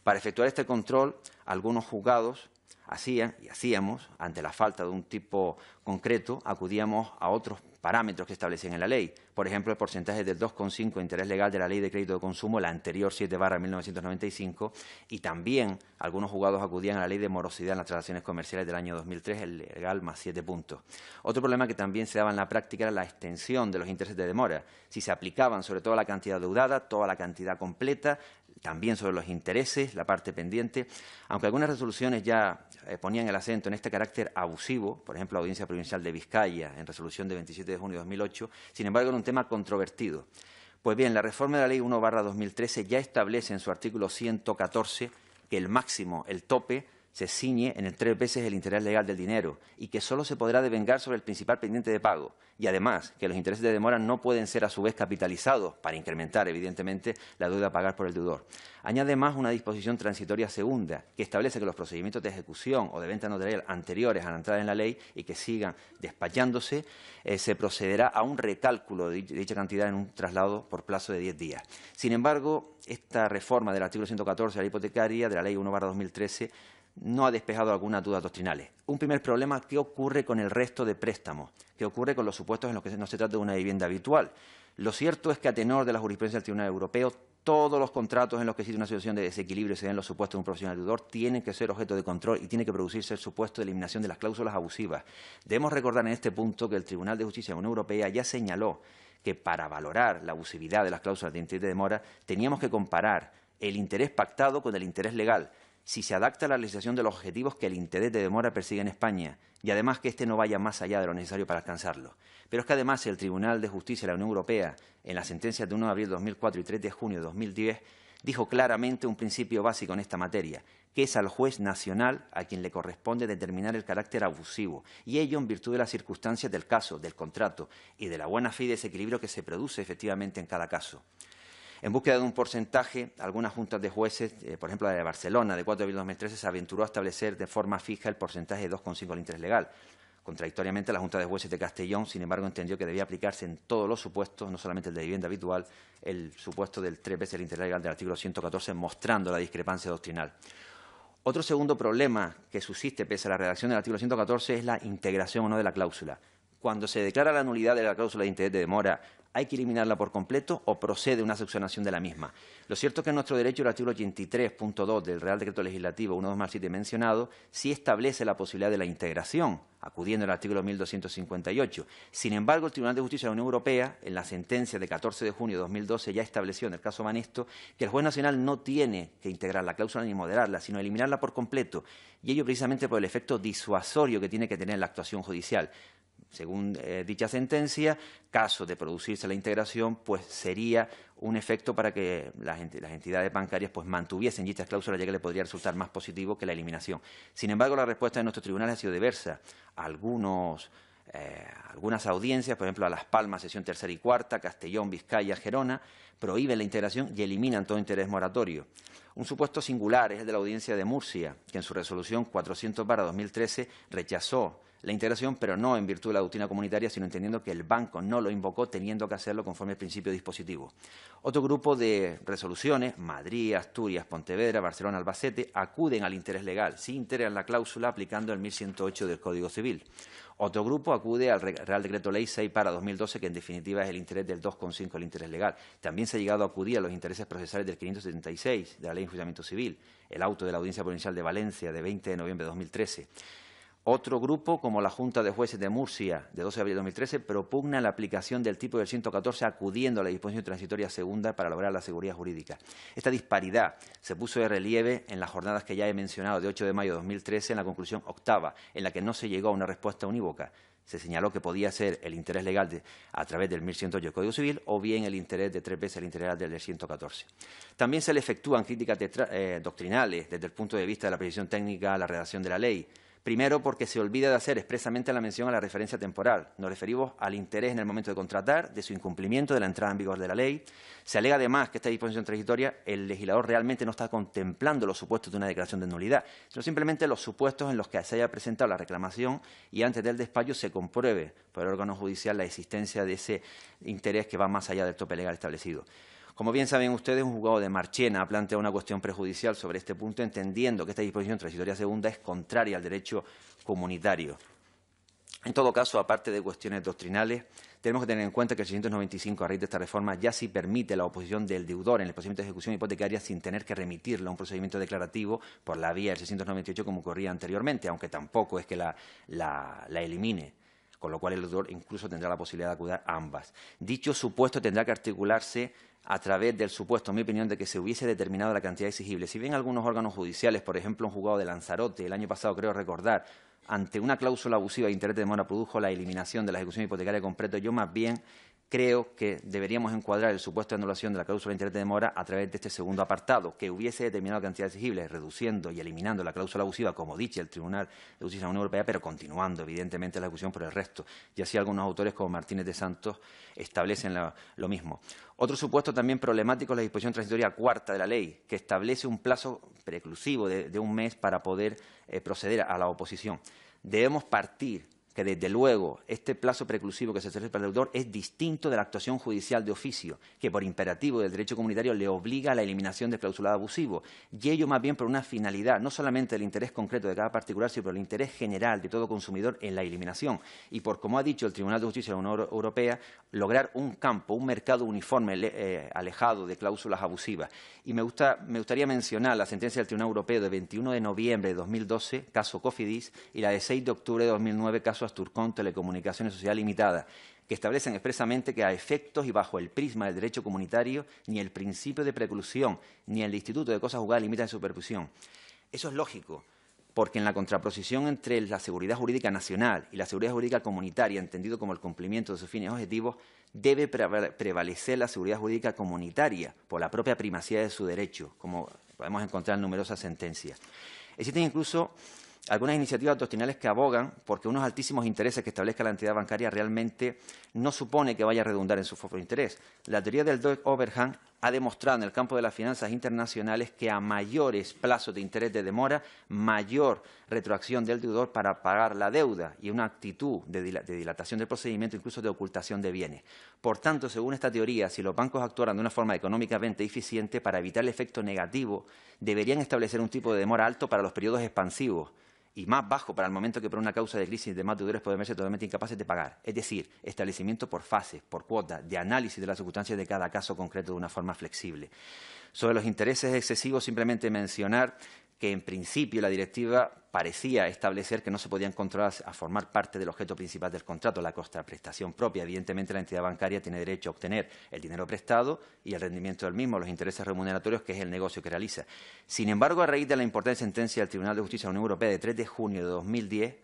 Para efectuar este control, algunos juzgados hacíamos, ante la falta de un tipo concreto, acudíamos a otros parámetros que establecían en la ley. Por ejemplo, el porcentaje del 2,5 de interés legal de la Ley de Crédito de Consumo, la anterior 7/1995, y también algunos juzgados acudían a la Ley de Morosidad en las transacciones comerciales del año 2003, el legal más 7 puntos. Otro problema que también se daba en la práctica era la extensión de los intereses de demora. Si se aplicaban sobre toda la cantidad deudada, toda la cantidad completa, también sobre los intereses, la parte pendiente, aunque algunas resoluciones ya ponían el acento en este carácter abusivo, por ejemplo, la Audiencia Provincial de Vizcaya, en resolución de 27 de junio de 2008, sin embargo, era un tema controvertido. Pues bien, la reforma de la Ley 1/2013 ya establece en su artículo 114 que el máximo, el tope, se ciñe en el 3 veces el interés legal del dinero y que solo se podrá devengar sobre el principal pendiente de pago. Y además, que los intereses de demora no pueden ser a su vez capitalizados para incrementar, evidentemente, la deuda a pagar por el deudor. Añade más una disposición transitoria segunda que establece que los procedimientos de ejecución o de venta notarial anteriores a la entrada en la ley y que sigan despachándose, se procederá a un recálculo de dicha cantidad en un traslado por plazo de 10 días. Sin embargo, esta reforma del artículo 114 de la hipotecaria de la Ley 1/2013 no ha despejado algunas dudas doctrinales. Un primer problema, ¿qué ocurre con el resto de préstamos? ¿Qué ocurre con los supuestos en los que no se trata de una vivienda habitual? Lo cierto es que a tenor de la jurisprudencia del Tribunal Europeo, todos los contratos en los que existe una situación de desequilibrio y se den los supuestos de un profesional deudor tienen que ser objeto de control y tiene que producirse el supuesto de eliminación de las cláusulas abusivas. Debemos recordar en este punto que el Tribunal de Justicia de la Unión Europea ya señaló que para valorar la abusividad de las cláusulas de interés de demora teníamos que comparar el interés pactado con el interés legal, si se adapta a la legislación de los objetivos que el interés de demora persigue en España y además que éste no vaya más allá de lo necesario para alcanzarlo. Pero es que además el Tribunal de Justicia de la Unión Europea, en las sentencias de 1 de abril de 2004 y 3 de junio de 2010, dijo claramente un principio básico en esta materia, que es al juez nacional a quien le corresponde determinar el carácter abusivo, y ello en virtud de las circunstancias del caso, del contrato y de la buena fe y desequilibrio que se produce efectivamente en cada caso. En búsqueda de un porcentaje, algunas juntas de jueces, por ejemplo la de Barcelona, de 4 de abril de 2013, se aventuró a establecer de forma fija el porcentaje de 2,5 del interés legal. Contradictoriamente, la Junta de Jueces de Castellón, sin embargo, entendió que debía aplicarse en todos los supuestos, no solamente el de vivienda habitual, el supuesto del 3 veces el interés legal del artículo 114, mostrando la discrepancia doctrinal. Otro segundo problema que subsiste pese a la redacción del artículo 114 es la integración o no de la cláusula. Cuando se declara la nulidad de la cláusula de interés de demora, ¿hay que eliminarla por completo o procede una subsanación de la misma? Lo cierto es que en nuestro derecho el artículo 83.2 del Real Decreto Legislativo 1/2007 mencionado sí establece la posibilidad de la integración, acudiendo al artículo 1258. Sin embargo, el Tribunal de Justicia de la Unión Europea, en la sentencia de 14 de junio de 2012, ya estableció en el caso Banesto que el juez nacional no tiene que integrar la cláusula ni moderarla, sino eliminarla por completo, y ello precisamente por el efecto disuasorio que tiene que tener la actuación judicial. Según dicha sentencia, caso de producirse la integración, pues sería un efecto para que las entidades bancarias pues mantuviesen dichas cláusulas, ya que le podría resultar más positivo que la eliminación. Sin embargo, la respuesta de nuestros tribunales ha sido diversa. Algunas audiencias, por ejemplo, a Las Palmas, sesión tercera y cuarta, Castellón, Vizcaya, Gerona, prohíben la integración y eliminan todo interés moratorio. Un supuesto singular es el de la audiencia de Murcia, que en su resolución 400/2013 rechazó la integración, pero no en virtud de la doctrina comunitaria, sino entendiendo que el banco no lo invocó, teniendo que hacerlo conforme al principio dispositivo. Otro grupo de resoluciones, Madrid, Asturias, Pontevedra, Barcelona, Albacete, acuden al interés legal, sí integran la cláusula aplicando el 1108 del Código Civil. Otro grupo acude al Real Decreto Ley 6/2012, que en definitiva es el interés del 2,5 del interés legal. También se ha llegado a acudir a los intereses procesales del 576 de la Ley de Enjuiciamiento Civil, el auto de la Audiencia Provincial de Valencia de 20 de noviembre de 2013. Otro grupo, como la Junta de Jueces de Murcia, de 12 de abril de 2013, propugna la aplicación del tipo del 114 acudiendo a la disposición transitoria segunda para lograr la seguridad jurídica. Esta disparidad se puso de relieve en las jornadas que ya he mencionado de 8 de mayo de 2013 en la conclusión octava, en la que no se llegó a una respuesta unívoca. Se señaló que podía ser el interés legal a través del 1108 del Código Civil o bien el interés de 3 veces el interés legal del 114. También se le efectúan críticas doctrinales desde el punto de vista de la precisión técnica a la redacción de la ley. Primero, porque se olvida de hacer expresamente la mención a la referencia temporal. Nos referimos al interés en el momento de contratar, de su incumplimiento, de la entrada en vigor de la ley. Se alega además que esta disposición transitoria, el legislador realmente no está contemplando los supuestos de una declaración de nulidad, sino simplemente los supuestos en los que se haya presentado la reclamación y antes del despacho se compruebe por el órgano judicial la existencia de ese interés que va más allá del tope legal establecido. Como bien saben ustedes, un juzgado de Marchena ha planteado una cuestión prejudicial sobre este punto, entendiendo que esta disposición transitoria segunda es contraria al derecho comunitario. En todo caso, aparte de cuestiones doctrinales, tenemos que tener en cuenta que el 695, a raíz de esta reforma, ya sí permite la oposición del deudor en el procedimiento de ejecución hipotecaria sin tener que remitirlo a un procedimiento declarativo por la vía del 698, como ocurría anteriormente, aunque tampoco es que la elimine, con lo cual el deudor incluso tendrá la posibilidad de acudir a ambas. Dicho supuesto tendrá que articularse a través del supuesto, en mi opinión, de que se hubiese determinado la cantidad exigible. Si bien algunos órganos judiciales, por ejemplo, un juzgado de Lanzarote, el año pasado creo recordar, ante una cláusula abusiva de interés de demora produjo la eliminación de la ejecución hipotecaria completa, yo más bien creo que deberíamos encuadrar el supuesto de anulación de la cláusula de interés de demora a través de este segundo apartado, que hubiese determinado la cantidad exigible, reduciendo y eliminando la cláusula abusiva, como dice el Tribunal de Justicia de la Unión Europea, pero continuando, evidentemente, la ejecución por el resto. Y así algunos autores, como Martínez de Santos, establecen lo mismo. Otro supuesto también problemático es la disposición transitoria cuarta de la ley, que establece un plazo preclusivo de un mes para poder proceder a la oposición. Debemos partir que, desde luego, este plazo preclusivo que se establece para el deudor es distinto de la actuación judicial de oficio, que por imperativo del derecho comunitario le obliga a la eliminación del clausulado abusivo, y ello más bien por una finalidad, no solamente del interés concreto de cada particular, sino por el interés general de todo consumidor en la eliminación, y por, como ha dicho el Tribunal de Justicia de la Unión Europea, lograr un campo, un mercado uniforme, alejado de cláusulas abusivas. Y me gustaría mencionar la sentencia del Tribunal Europeo de 21 de noviembre de 2012, caso Cofidis, y la de 6 de octubre de 2009, caso Asturcom Telecomunicaciones Sociedad Limitada, que establecen expresamente que a efectos y bajo el prisma del derecho comunitario, ni el principio de preclusión ni el Instituto de Cosas Juzgadas limitan su superposición. Eso es lógico, porque en la contraposición entre la seguridad jurídica nacional y la seguridad jurídica comunitaria, entendido como el cumplimiento de sus fines objetivos, debe prevalecer la seguridad jurídica comunitaria por la propia primacía de su derecho, como podemos encontrar en numerosas sentencias. Existen incluso algunas iniciativas doctrinales que abogan porque unos altísimos intereses que establezca la entidad bancaria realmente no supone que vaya a redundar en su foro de interés. La teoría del Deutsche Overhang ha demostrado en el campo de las finanzas internacionales que a mayores plazos de interés de demora, mayor retroacción del deudor para pagar la deuda y una actitud de dilatación del procedimiento, incluso de ocultación de bienes. Por tanto, según esta teoría, si los bancos actuaran de una forma económicamente eficiente para evitar el efecto negativo, deberían establecer un tipo de demora alto para los periodos expansivos y más bajo para el momento que por una causa de crisis de más deudores pueden verse totalmente incapaces de pagar. Es decir, establecimiento por fases, por cuotas, de análisis de las circunstancias de cada caso concreto de una forma flexible. Sobre los intereses excesivos, simplemente mencionar que en principio la directiva parecía establecer que no se podían controlar a formar parte del objeto principal del contrato, la contraprestación propia. Evidentemente, la entidad bancaria tiene derecho a obtener el dinero prestado y el rendimiento del mismo, los intereses remuneratorios, que es el negocio que realiza. Sin embargo, a raíz de la importante sentencia del Tribunal de Justicia de la Unión Europea de 3 de junio de 2010,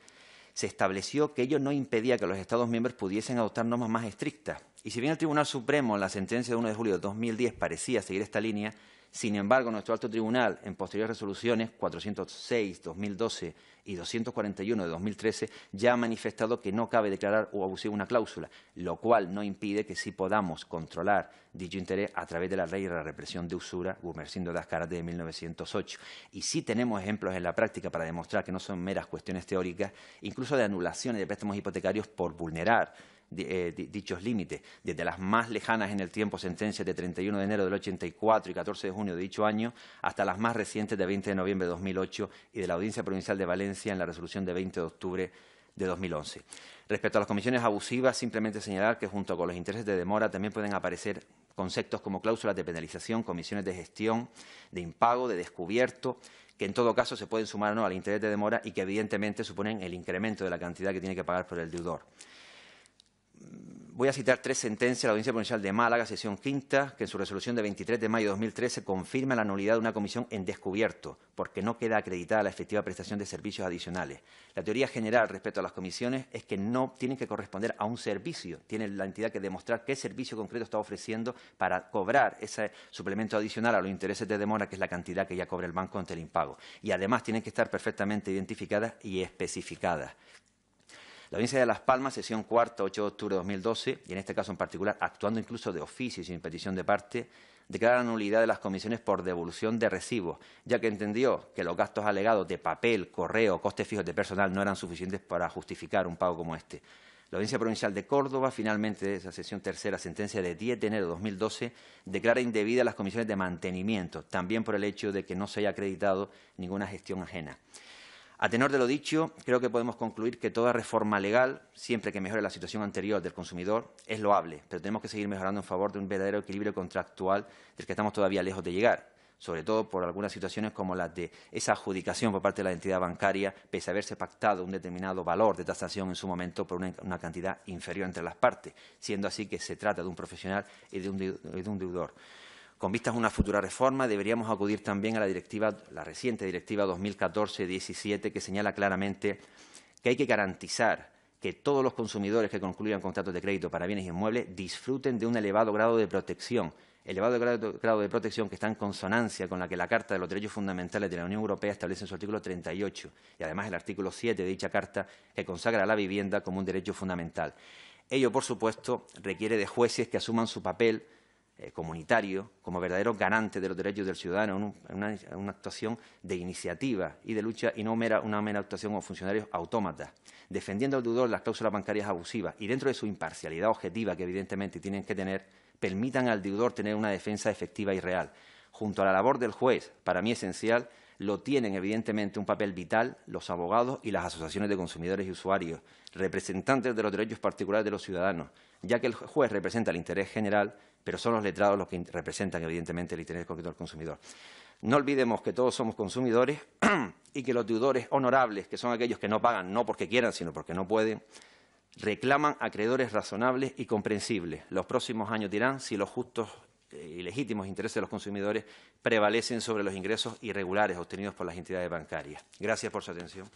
se estableció que ello no impedía que los Estados miembros pudiesen adoptar normas más estrictas. Y si bien el Tribunal Supremo, en la sentencia de 1 de julio de 2010, parecía seguir esta línea, sin embargo, nuestro alto tribunal, en posteriores resoluciones 406, 2012 y 241 de 2013, ya ha manifestado que no cabe declarar o abusivo una cláusula, lo cual no impide que sí podamos controlar dicho interés a través de la ley de la represión de usura, Gumersindo das Caras, de 1908. Y sí tenemos ejemplos en la práctica para demostrar que no son meras cuestiones teóricas, incluso de anulaciones de préstamos hipotecarios por vulnerar dichos límites, desde las más lejanas en el tiempo, sentencias de 31 de enero del 84 y 14 de junio de dicho año, hasta las más recientes de 20 de noviembre de 2008 y de la Audiencia Provincial de Valencia en la resolución de 20 de octubre de 2011. Respecto a las comisiones abusivas, simplemente señalar que junto con los intereses de demora también pueden aparecer conceptos como cláusulas de penalización, comisiones de gestión, de impago, de descubierto, que en todo caso se pueden sumar o no al interés de demora y que evidentemente suponen el incremento de la cantidad que tiene que pagar por el deudor. Voy a citar 3 sentencias de la Audiencia Provincial de Málaga, sesión quinta, que en su resolución de 23 de mayo de 2013 confirma la nulidad de una comisión en descubierto, porque no queda acreditada la efectiva prestación de servicios adicionales. La teoría general respecto a las comisiones es que no tienen que corresponder a un servicio. Tiene la entidad que demostrar qué servicio concreto está ofreciendo para cobrar ese suplemento adicional a los intereses de demora, que es la cantidad que ya cobra el banco ante el impago. Y además tienen que estar perfectamente identificadas y especificadas. La Audiencia de Las Palmas, sesión cuarta, 8 de octubre de 2012, y en este caso en particular, actuando incluso de oficio y sin petición de parte, declara la nulidad de las comisiones por devolución de recibos, ya que entendió que los gastos alegados de papel, correo, costes fijos de personal no eran suficientes para justificar un pago como este. La Audiencia Provincial de Córdoba, finalmente, esa sesión tercera, sentencia de 10 de enero de 2012, declara indebidas las comisiones de mantenimiento, también por el hecho de que no se haya acreditado ninguna gestión ajena. A tenor de lo dicho, creo que podemos concluir que toda reforma legal, siempre que mejore la situación anterior del consumidor, es loable, pero tenemos que seguir mejorando en favor de un verdadero equilibrio contractual del que estamos todavía lejos de llegar, sobre todo por algunas situaciones como las de esa adjudicación por parte de la entidad bancaria, pese a haberse pactado un determinado valor de tasación en su momento por una cantidad inferior entre las partes, siendo así que se trata de un profesional y de un deudor. Con vistas a una futura reforma, deberíamos acudir también a la reciente Directiva 2014-17, que señala claramente que hay que garantizar que todos los consumidores que concluyan contratos de crédito para bienes inmuebles disfruten de un elevado grado de protección, grado de protección que está en consonancia con la que la Carta de los Derechos Fundamentales de la Unión Europea establece en su artículo 38 y además el artículo 7 de dicha Carta, que consagra la vivienda como un derecho fundamental. Ello, por supuesto, requiere de jueces que asuman su papel comunitario como verdadero garante de los derechos del ciudadano, una actuación de iniciativa y de lucha y no una mera actuación como funcionarios autómatas, defendiendo al deudor las cláusulas bancarias abusivas y dentro de su imparcialidad objetiva que evidentemente tienen que tener, permitan al deudor tener una defensa efectiva y real. Junto a la labor del juez, para mí esencial, lo tienen evidentemente un papel vital los abogados y las asociaciones de consumidores y usuarios, representantes de los derechos particulares de los ciudadanos, ya que el juez representa el interés general, pero son los letrados los que representan evidentemente el interés concreto del consumidor. No olvidemos que todos somos consumidores y que los deudores honorables, que son aquellos que no pagan no porque quieran, sino porque no pueden, reclaman acreedores razonables y comprensibles. Los próximos años dirán si los justos y legítimos intereses de los consumidores prevalecen sobre los ingresos irregulares obtenidos por las entidades bancarias. Gracias por su atención.